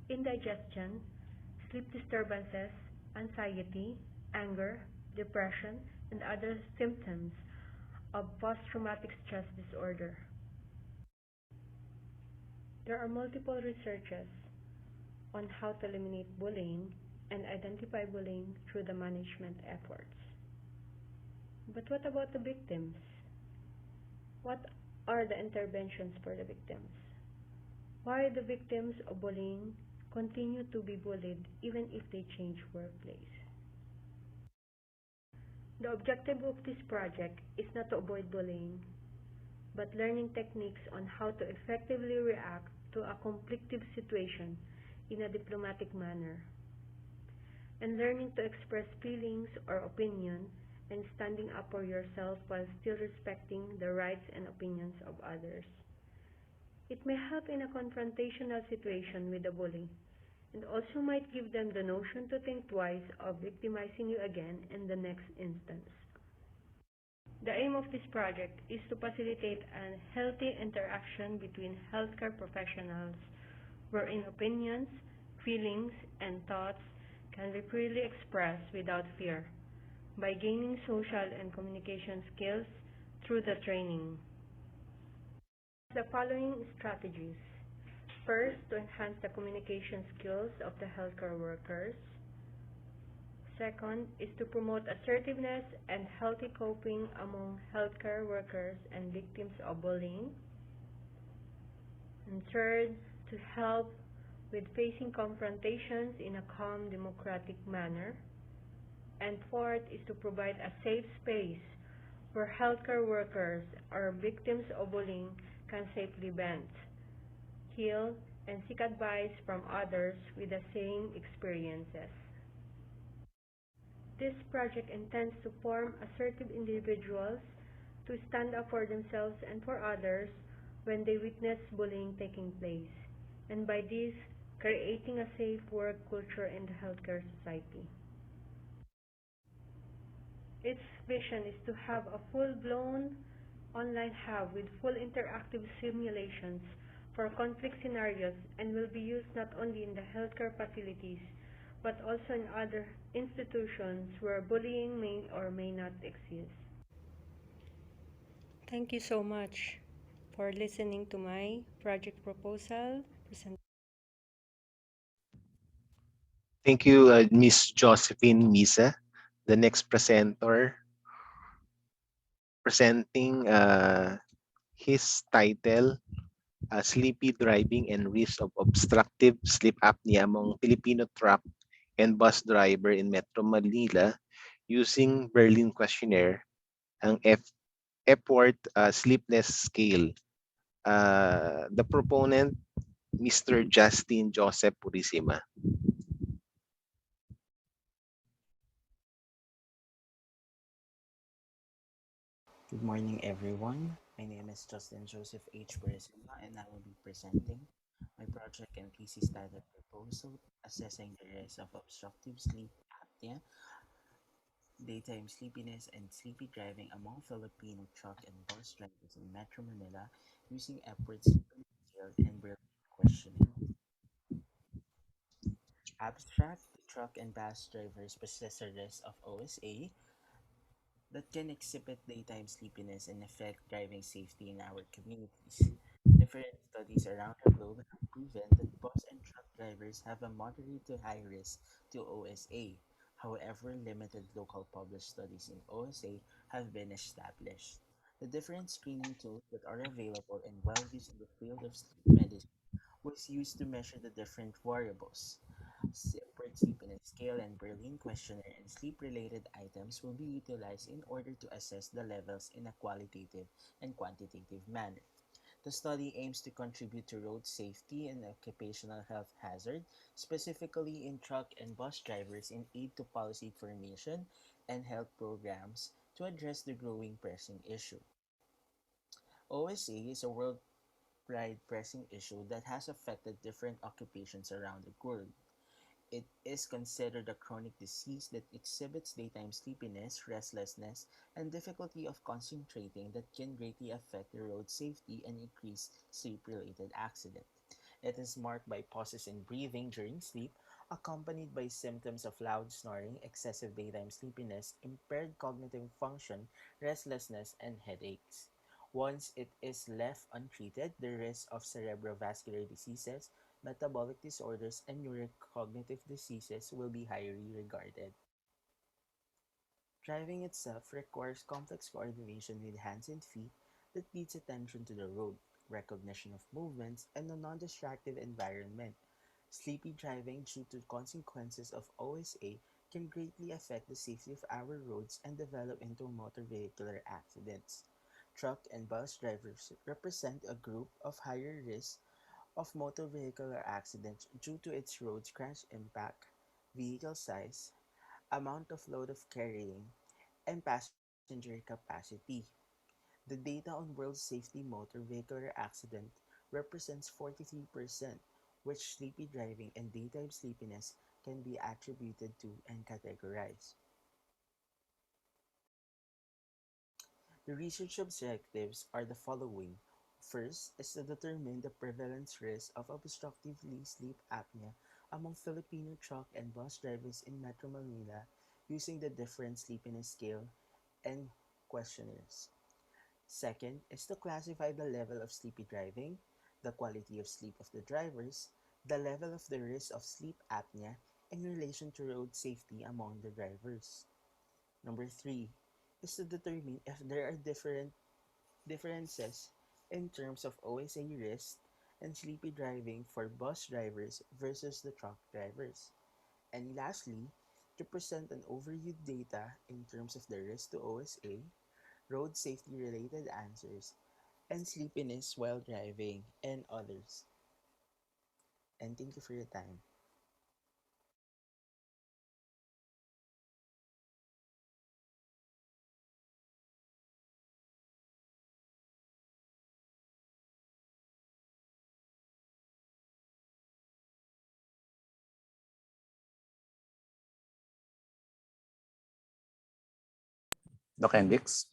indigestion, sleep disturbances, anxiety, anger, depression, and other symptoms of post-traumatic stress disorder. There are multiple researches on how to eliminate bullying and identify bullying through the management efforts. But what about the victims? What are the interventions for the victims? Why the victims of bullying continue to be bullied even if they change workplace? The objective of this project is not to avoid bullying, but learning techniques on how to effectively react to a conflictive situation in a diplomatic manner, and learning to express feelings or opinion and standing up for yourself while still respecting the rights and opinions of others. It may help in a confrontational situation with a bully, and also might give them the notion to think twice of victimizing you again in the next instance. The aim of this project is to facilitate a healthy interaction between healthcare professionals, wherein opinions, feelings, and thoughts can be freely expressed without fear, by gaining social and communication skills through the training. The following strategies. First, to enhance the communication skills of the healthcare workers. Second is to promote assertiveness and healthy coping among healthcare workers and victims of bullying. And third, to help with facing confrontations in a calm, democratic manner. And fourth is to provide a safe space where healthcare workers or victims of bullying can safely vent, heal, and seek advice from others with the same experiences. This project intends to form assertive individuals to stand up for themselves and for others when they witness bullying taking place, and by this, creating a safe work culture in the healthcare society. Its vision is to have a full-blown online hub with full interactive simulations for conflict scenarios and will be used not only in the healthcare facilities but also in other institutions where bullying may or may not exist. Thank you so much for listening to my project proposal presentation. Thank you, Miss Josephine Misa. The next presenter presenting his title, Sleepy Driving and Risk of Obstructive Sleep Apnea Among Filipino Truck and Bus Driver in Metro Manila using Berlin Questionnaire, ang Epworth Sleepiness Scale. The proponent, Mr. Justin Joseph Purisima. Good morning, everyone. My name is Justin Joseph H. Beresima, and I will be presenting my project and thesis titled Proposal Assessing the Risk of Obstructive Sleep Apnea, Daytime Sleepiness, and Sleepy Driving Among Filipino Truck and Bus Drivers in Metro Manila using Epworth Sleepiness Scale and Berlin Questionnaire. Abstract: truck and bus drivers possess a risk of OSA that can exhibit daytime sleepiness and affect driving safety in our communities. Different studies around the globe have proven that bus and truck drivers have a moderate to high risk to OSA. However, limited local published studies in OSA have been established. The different screening tools that are available and well used in the field of sleep medicine was used to measure the different variables. Separate sleepiness scale and Berlin questionnaire and sleep-related items will be utilized in order to assess the levels in a qualitative and quantitative manner. The study aims to contribute to road safety and occupational health hazard, specifically in truck and bus drivers in aid to policy formation and health programs to address the growing pressing issue. OSA is a worldwide pressing issue that has affected different occupations around the world. It is considered a chronic disease that exhibits daytime sleepiness, restlessness, and difficulty of concentrating that can greatly affect the road safety and increase sleep-related accident. It is marked by pauses in breathing during sleep, accompanied by symptoms of loud snoring, excessive daytime sleepiness, impaired cognitive function, restlessness, and headaches. Once it is left untreated, the risk of cerebrovascular diseases, metabolic disorders, and neurocognitive diseases will be highly regarded. Driving itself requires complex coordination with hands and feet that needs attention to the road, recognition of movements, and a non-distractive environment. Sleepy driving due to consequences of OSA can greatly affect the safety of our roads and develop into motor vehicular accidents. Truck and bus drivers represent a group of higher risk of motor vehicular accidents due to its road crash impact, vehicle size, amount of load of carrying, and passenger capacity. The data on World Safety Motor Vehicular Accident represents 43%, which sleepy driving and daytime sleepiness can be attributed to and categorized. The research objectives are the following. First is to determine the prevalence risk of obstructive sleep apnea among Filipino truck and bus drivers in Metro Manila using the different sleepiness scale and questionnaires. Second is to classify the level of sleepy driving, the quality of sleep of the drivers, the level of the risk of sleep apnea in relation to road safety among the drivers. Number three is to determine if there are differences in terms of OSA risk and sleepy driving for bus drivers versus the truck drivers. And lastly, to present an overview data in terms of the risk to OSA, road safety related answers, and sleepiness while driving, and others. And thank you for your time. Doc Hendricks.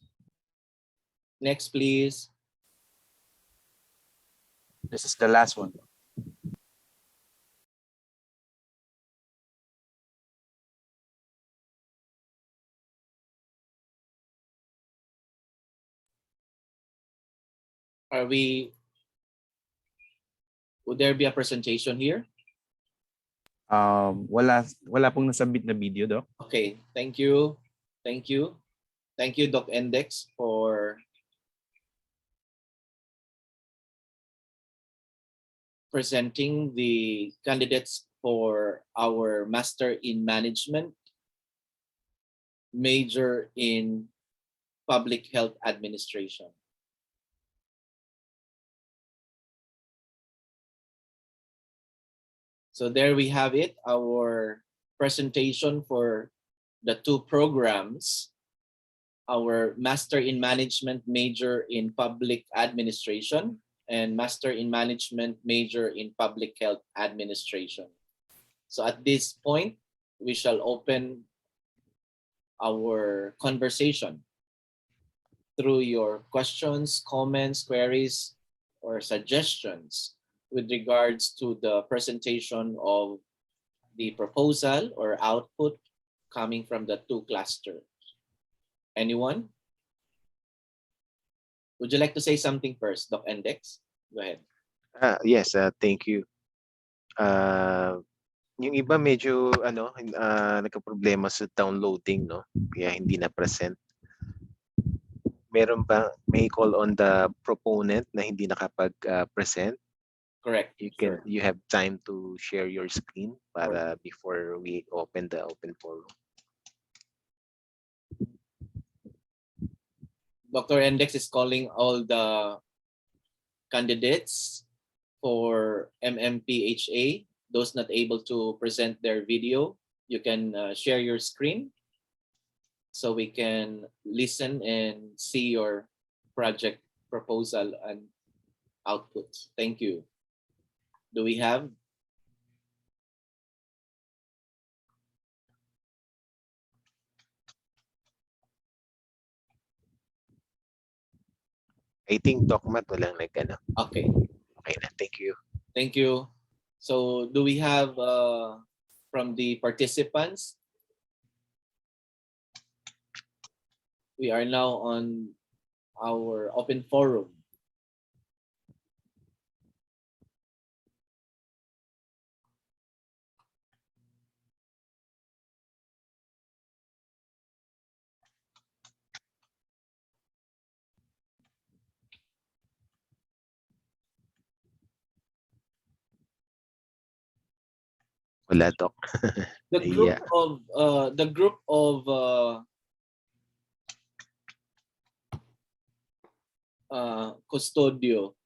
Next, please. This is the last one. Would there be a presentation here? Wala pong nasubmit na video, Doc. Okay, thank you. Thank you. Thank you, Doc Index, for presenting the candidates for our Master in Management, major in Public Health Administration. So there we have it, our presentation for the two programs, our Master in Management, major in Public Administration, and Master in Management, major in Public Health Administration. So at this point, we shall open our conversation through your questions, comments, queries, or suggestions with regards to the presentation of the proposal or output coming from the two clusters. Anyone? Would you like to say something first, Doc Index? Go ahead. Yes, thank you. Yung iba medyo nagka-problema sa downloading, no? Kaya hindi na present. Meron ba may call on the proponent na hindi nakapag-present? Correct. You have time to share your screen para before we open the open forum. Dr. Index is calling all the candidates for MMPHA. Those not able to present their video, you can share your screen so we can listen and see your project proposal and outputs. Thank you. Do we have? I think Docmat walang nag-ano. Okay. Okay na, thank you. Thank you. So do we have from the participants? We are now on our open forum. Wala, Doc. The group of custodio,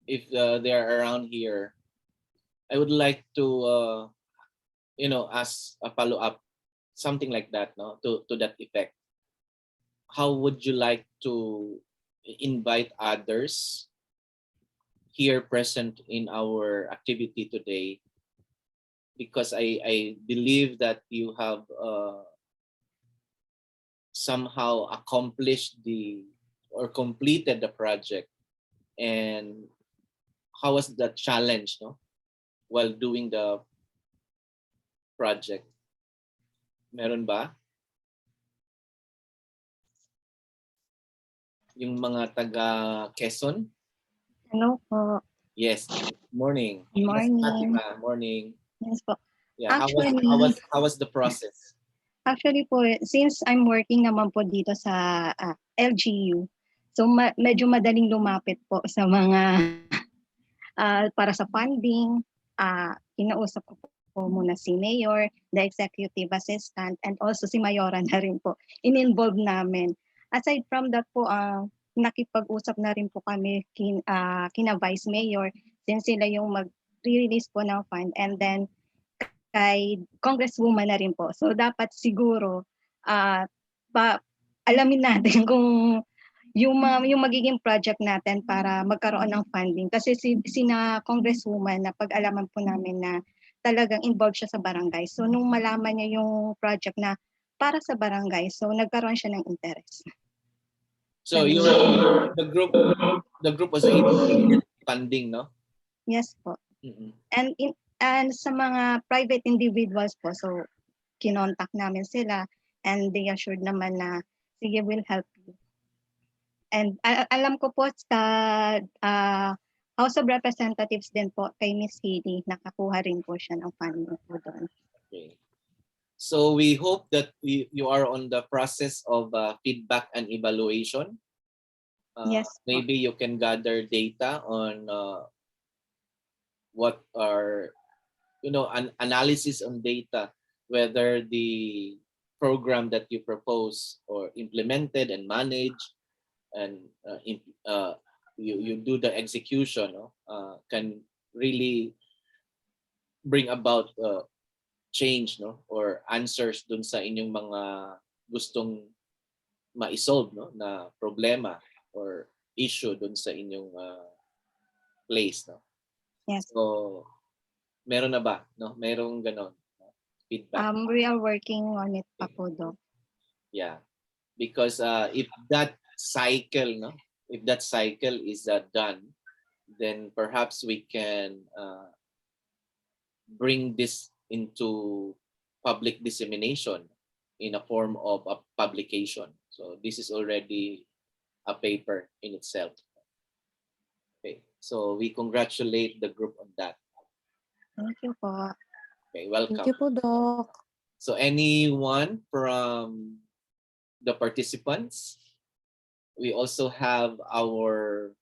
if they are around here, I would like to ask a follow-up, something like that, no, to that effect. How would you like to invite others here present in our activity today? Because I believe that you have somehow accomplished or completed the project. And how was the challenge, no, while doing the project? Meron ba? Yung mga taga Quezon? Hello po. Yes. Morning. Good morning. Yes, Fatima. Morning. Yes po. Yeah. Actually, how was the process? Actually po, since I'm working naman po dito sa LGU, so medyo madaling lumapit po sa mga para sa funding, kinausap ko po muna si Mayor, the Executive Assistant, and also si Mayora na rin po. In-involve namin. Aside from that po, nakipag-usap na rin po kami kina Vice Mayor since sila yung mag-release po ng fund, and then kay Congresswoman na rin po. So dapat siguro alamin natin kung yung magiging project natin para magkaroon ng funding. Kasi sina Congresswoman na pag-alaman po namin na talagang involved siya sa barangay. So nung malaman niya yung project na para sa barangay, so nagkaroon siya ng interest. So the group was able to get funding, no? Yes po. And sa mga private individuals po, so kinontak namin sila and they assured naman na sige, we'll help you. And alam ko po sa House of Representatives din po kay Miss Healy, nakakuha rin po siya ng funding po doon. Okay. So we hope that you are on the process of feedback and evaluation. Yes. Maybe you can gather data on what are, an analysis on data, whether the program that you propose or implemented and managed and you do the execution, can really bring about change, or answers dun sa inyong mga gustong ma-solve, na problema or issue dun sa inyong place, Yes. So meron na ba, merong ganon feedback? We are working on it pa po, Doc. Yeah, because if that cycle is done, then perhaps we can bring this into public dissemination in a form of a publication. So this is already a paper in itself. Okay, so we congratulate the group on that. Thank you po. Okay, welcome. Thank you po, Doc. So anyone from the participants? We also have our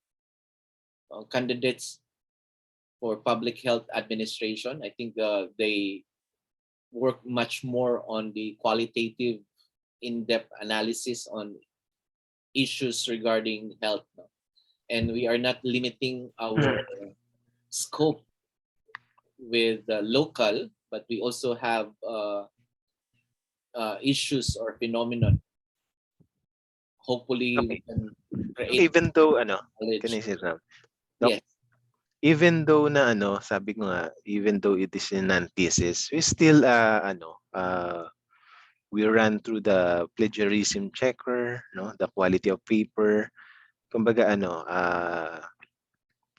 candidates for public health administration. I think they work much more on the qualitative, in-depth analysis on issues regarding health. And we are not limiting our scope with local, but we also have issues or phenomenon. Hopefully we can create Even though knowledge. can I say that? Yes. Even though na sabi ko nga, even though it is a non-thesis, we still we run through the plagiarism checker, the quality of paper. Kumbaga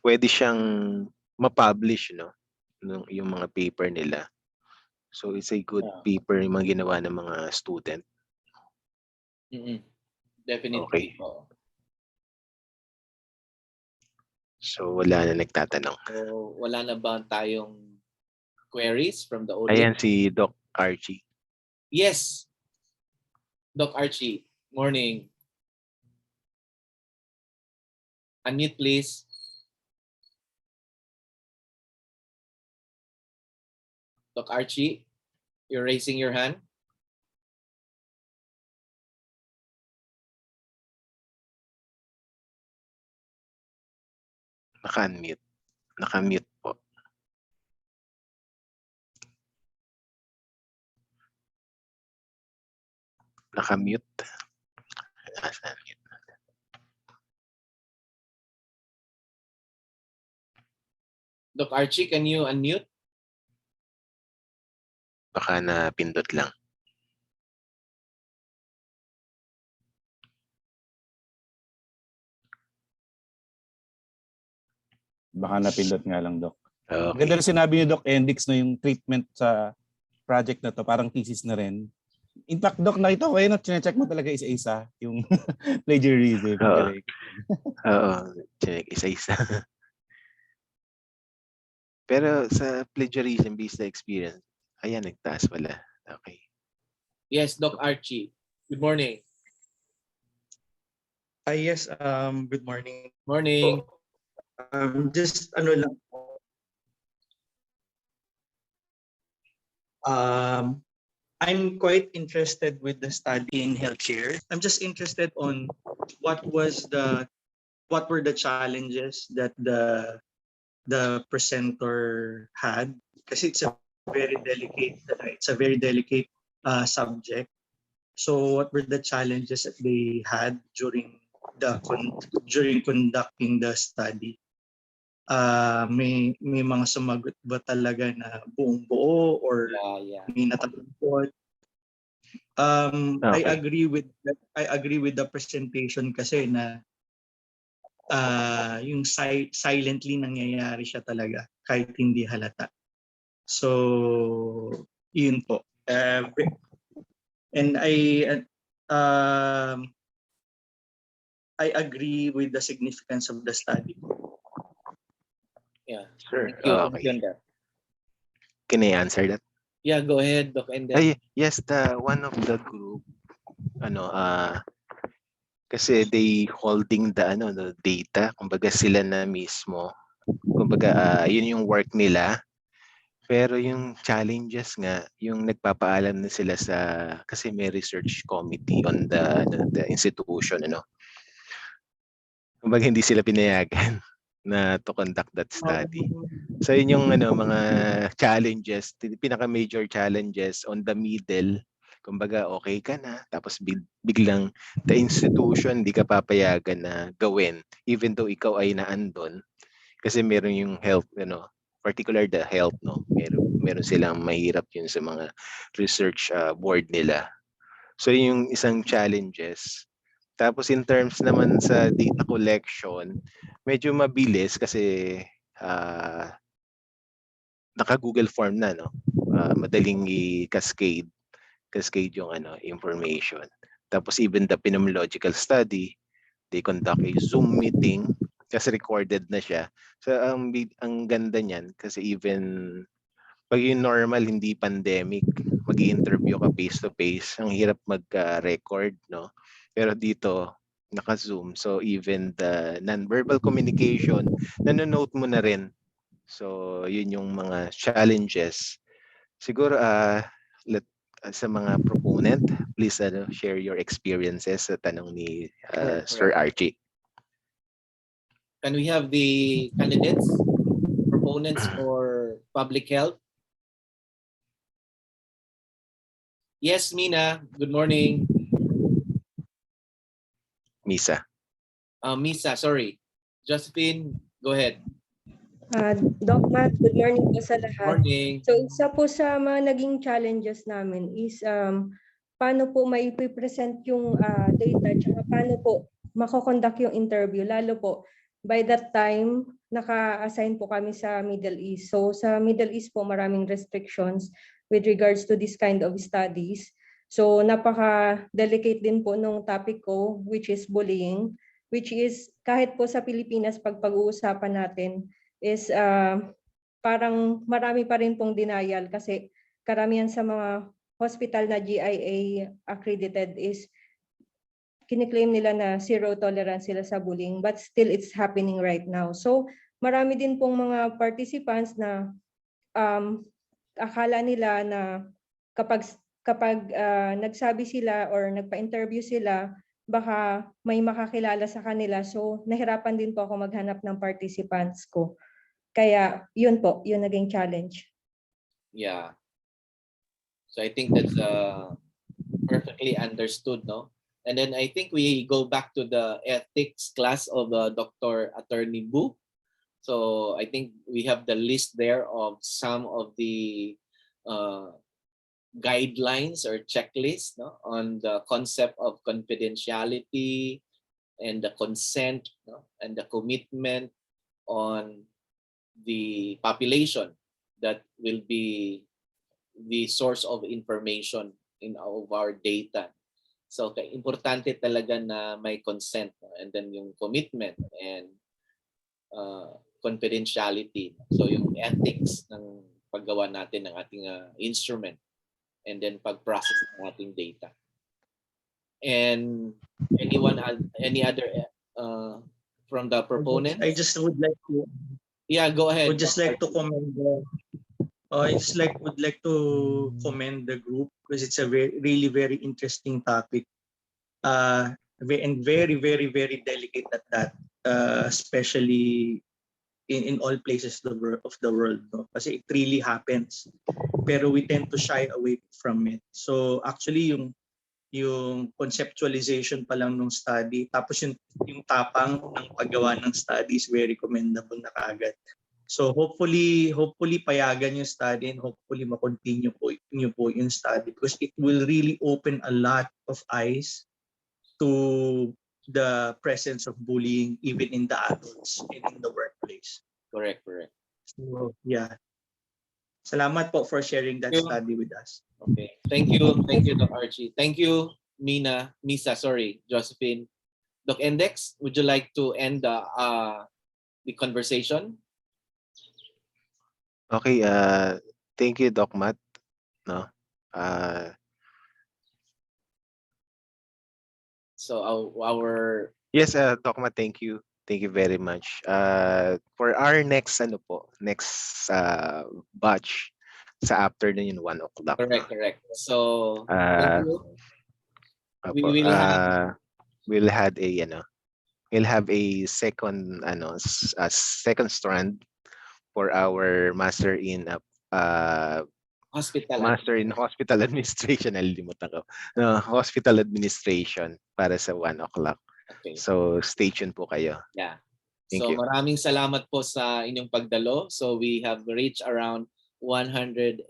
pwede siyang ma-publish, yung mga paper nila. So it's a good paper yung mga ginawa ng mga student. Definitely. Okay. So wala na nagtatanong. So wala na ba tayong queries from the Ayan audience? si Doc Archie. Yes. Doc Archie, morning. Unmute please. Doc Archie, you're raising your hand. Naka-unmute. Naka-mute po. Naka-mute. Doc Archie, can you unmute? Baka napindot lang. Baka napindot nga lang, Doc. Okay. Ganda rin sinabi ni Doc Endix na yung treatment sa project na to, parang thesis na rin. In fact, Doc, nakita ko na chinecheck mo talaga isa-isa yung plagiarism. Oo, check isa-isa. Pero sa plagiarism based na experience, ayan, nagtaas pala. Okay. Yes, Doc Archie. Good morning. Yes, good morning. Morning. Just ano lang po. I'm quite interested with the study in healthcare. I'm just interested on what were the challenges that the presenter had, kasi it's a very delicate subject. So what were the challenges that they had during during conducting the study? May mga sumagot ba talaga na buong buo or may natatakot? I Okay. agree with the presentation kasi na yung silently nangyayari siya talaga kahit hindi halata. So yun po. And I agree with the significance of the study. Yeah. Sure. Thank you, Okay. Commander. Can I answer that? Yeah, go ahead, Doc. And then Ay, yes, the one of the group, kasi they holding the data, kumbaga sila na mismo. Kumbaga yun yung work nila. Pero yung challenges nga, yung nagpapaalam na sila kasi may research committee on the institution, Kumbaga hindi sila pinayagan na to conduct that study. So yun yung mga challenges, pinaka-major challenges on the middle. Kumbaga okay ka na, tapos biglang the institution hindi ka papayagan na gawin even though ikaw ay naandon kasi meron yung health, particular the health, meron silang mahirap yun sa mga research board nila. So yung isang challenges. Tapos in terms naman sa data collection, medyo mabilis kasi naka-Google form na, madaling i-cascade yung information. Tapos even the phenomenological study, they conduct a Zoom meeting kasi recorded na siya. So ang ganda niyan kasi even pag yung normal hindi pandemic, mag-i-interview ka face to face, ang hirap mag-record, Pero dito naka-Zoom. So even the non-verbal communication, nanonote mo na rin. So yun yung mga challenges. Siguro sa mga proponent, please share your experiences sa tanong ni Sir Archie. can we have the candidates, proponents for public health? Yes, Mina. Good morning. Misa. Misa, sorry. Josephine, go ahead. Doc Matt, good morning po sa lahat. Morning. So isa po sa mga naging challenges namin is paano po maipipresent yung data at paano po mako-conduct yung interview. Lalo po, by that time, naka-assign po kami sa Middle East. So sa Middle East po, maraming restrictions with regards to this kind of studies. So napaka-delicate din po nung topic ko, which is bullying, which is kahit po sa Pilipinas, pag pag-uusapan natin, is parang marami pa rin pong denial kasi karamihan sa mga hospital na GIA accredited is kiniklaim nila na zero tolerance sila sa bullying, but still it's happening right now. So marami din pong mga participants na akala nila na kapag nagsabi sila or nagpa-interview sila, baka may makakilala sa kanila. So nahirapan din po ako maghanap ng participants ko. Kaya yun po, yun naging challenge. Yeah. So I think that's perfectly understood, no? And then I think we go back to the ethics class of Dr. Attorney Bu. So I think we have the list there of some of the guidelines or checklists, no, on the concept of confidentiality and the consent, no, and the commitment on the population that will be the source of information of our data. So importante talaga na may consent, no? And then yung commitment and confidentiality. So yung ethics ng paggawa natin ng ating instrument and then pag-process ng ating data. And any other from the proponent? I just would like to Yeah, go ahead. would just like to commend I just would like to commend the group because it's a really very interesting topic. And very very delicate at that, especially in all places of the world, no? Kasi it really happens, pero we tend to shy away from it. So actually yung conceptualization pa lang ng study, tapos yung tapang ng paggawa ng study is very commendable na kaagad. So hopefully payagan yung study and hopefully ma-continue nyo po yung study because it will really open a lot of eyes to the presence of bullying even in the adults and in the workplace. Correct. So yeah. Salamat po for sharing that study with us. Okay. Thank you, Doc Archie. Thank you, Josephine. Doc Index, would you like to end the conversation? Okay, thank you, Doc Matt. No. So our Yes, Doc Matt, thank you. Thank you very much. For our next batch sa afternoon yung 1 o'clock. correct. So Uh, thank you. We'll have a second second strand for our master in hospital administration. Nalilimutan ko. No, hospital administration para sa 1 o'clock. Okay. So stay tuned po kayo. Yeah. Thank So you. maraming salamat po sa inyong pagdalo. So we have reached around 118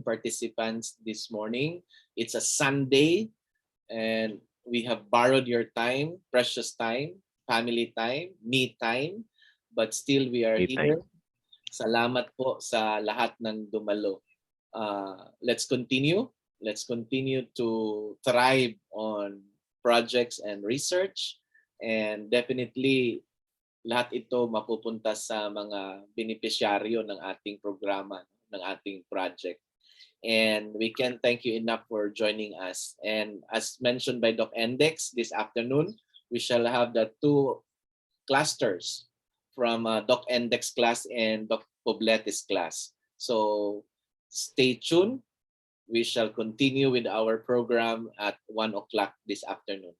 participants this morning. It's a Sunday and we have borrowed your time, precious time, family time, me time, but still we are here. Salamat po sa lahat ng dumalo. Let's continue to thrive on projects and research, and definitely lahat ito mapupunta sa mga benepisyaryo ng ating programa, ng ating project. And we can thank you enough for joining us. And as mentioned by Doc Index, this afternoon we shall have the 2 clusters from Doc Index class and Doc Pobletes class. So stay tuned. We shall continue with our program at 1 o'clock this afternoon.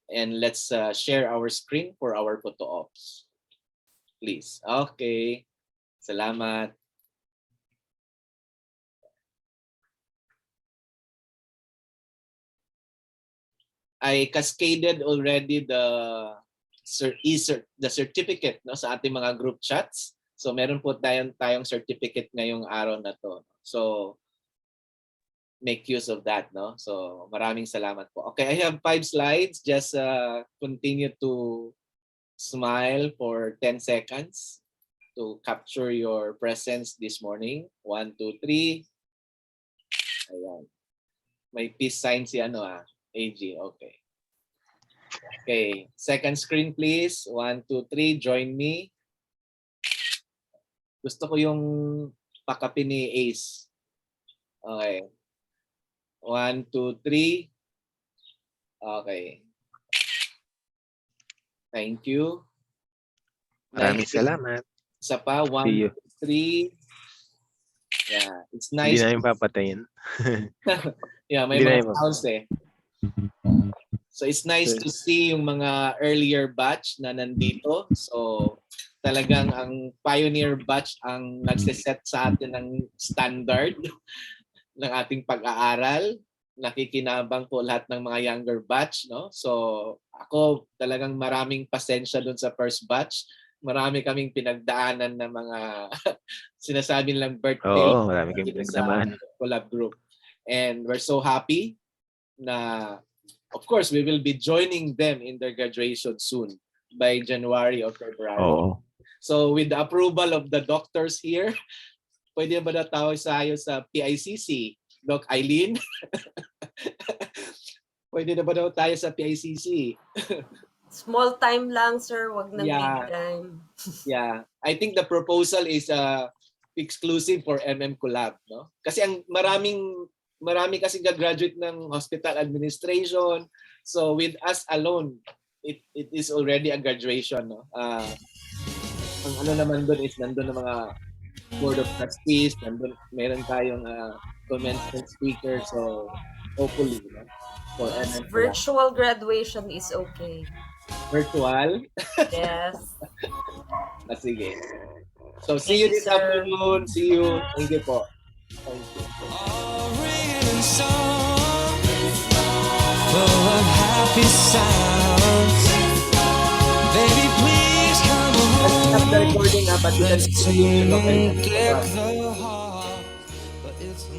And let's share our screen for our photo ops. Please. Okay. Salamat. I cascaded already the certificate, no, sa ating mga group chats. So meron po tayong certificate ngayong araw na to. So make use of that, no? So maraming salamat po. Okay, I have 5 slides. Just continue to smile for 10 seconds to capture your presence this morning. 1, 2, 3. Ayan. May peace sign si AG. Okay. Okay, second screen please. 1, 2, 3. Join me. Gusto ko yung pakapi ni Ace. Okay. 1, 2, 3. Okay. Thank you. Maraming salamat. Isa pa. 1, 2, 3. Yeah, it's nice. Hindi na yung papatayin. Yeah, may mga sounds eh. So it's nice to see yung mga earlier batch na nandito. So talagang ang pioneer batch ang nagsiset sa atin ng standard ng ating pag-aaral. Nakikinabang po lahat ng mga younger batch, no? So ako talagang maraming pasensya doon sa first batch. Marami kaming pinagdaanan na mga sinasabi lang birthday. Oo, marami kaming pinagdaanan. Collab group. And we're so happy na of course we will be joining them in their graduation soon by January or February. Oo. So with the approval of the doctors here, pwede ba na tawag sa PICC? Doc Eileen? Pwede na ba daw tayo sa PICC? Small time lang, sir. Wag na Yeah. big time. Yeah. I think the proposal is exclusive for MM Collab, no? Kasi ang marami kasi gagraduate ng hospital administration. So with us alone, it is already a graduation, no? Ang ano naman doon is nandun ang mga board of trustees, nandun meron tayong commencement speaker, so hopefully, no? For Yes, MM Collab. virtual graduation is okay. Virtual. Yes. Sige. So see you this afternoon. See you. Thank you po. Thank you. Full of happy sounds. Baby, please come home. Let's stop the recording, but you can Let's see the local. take the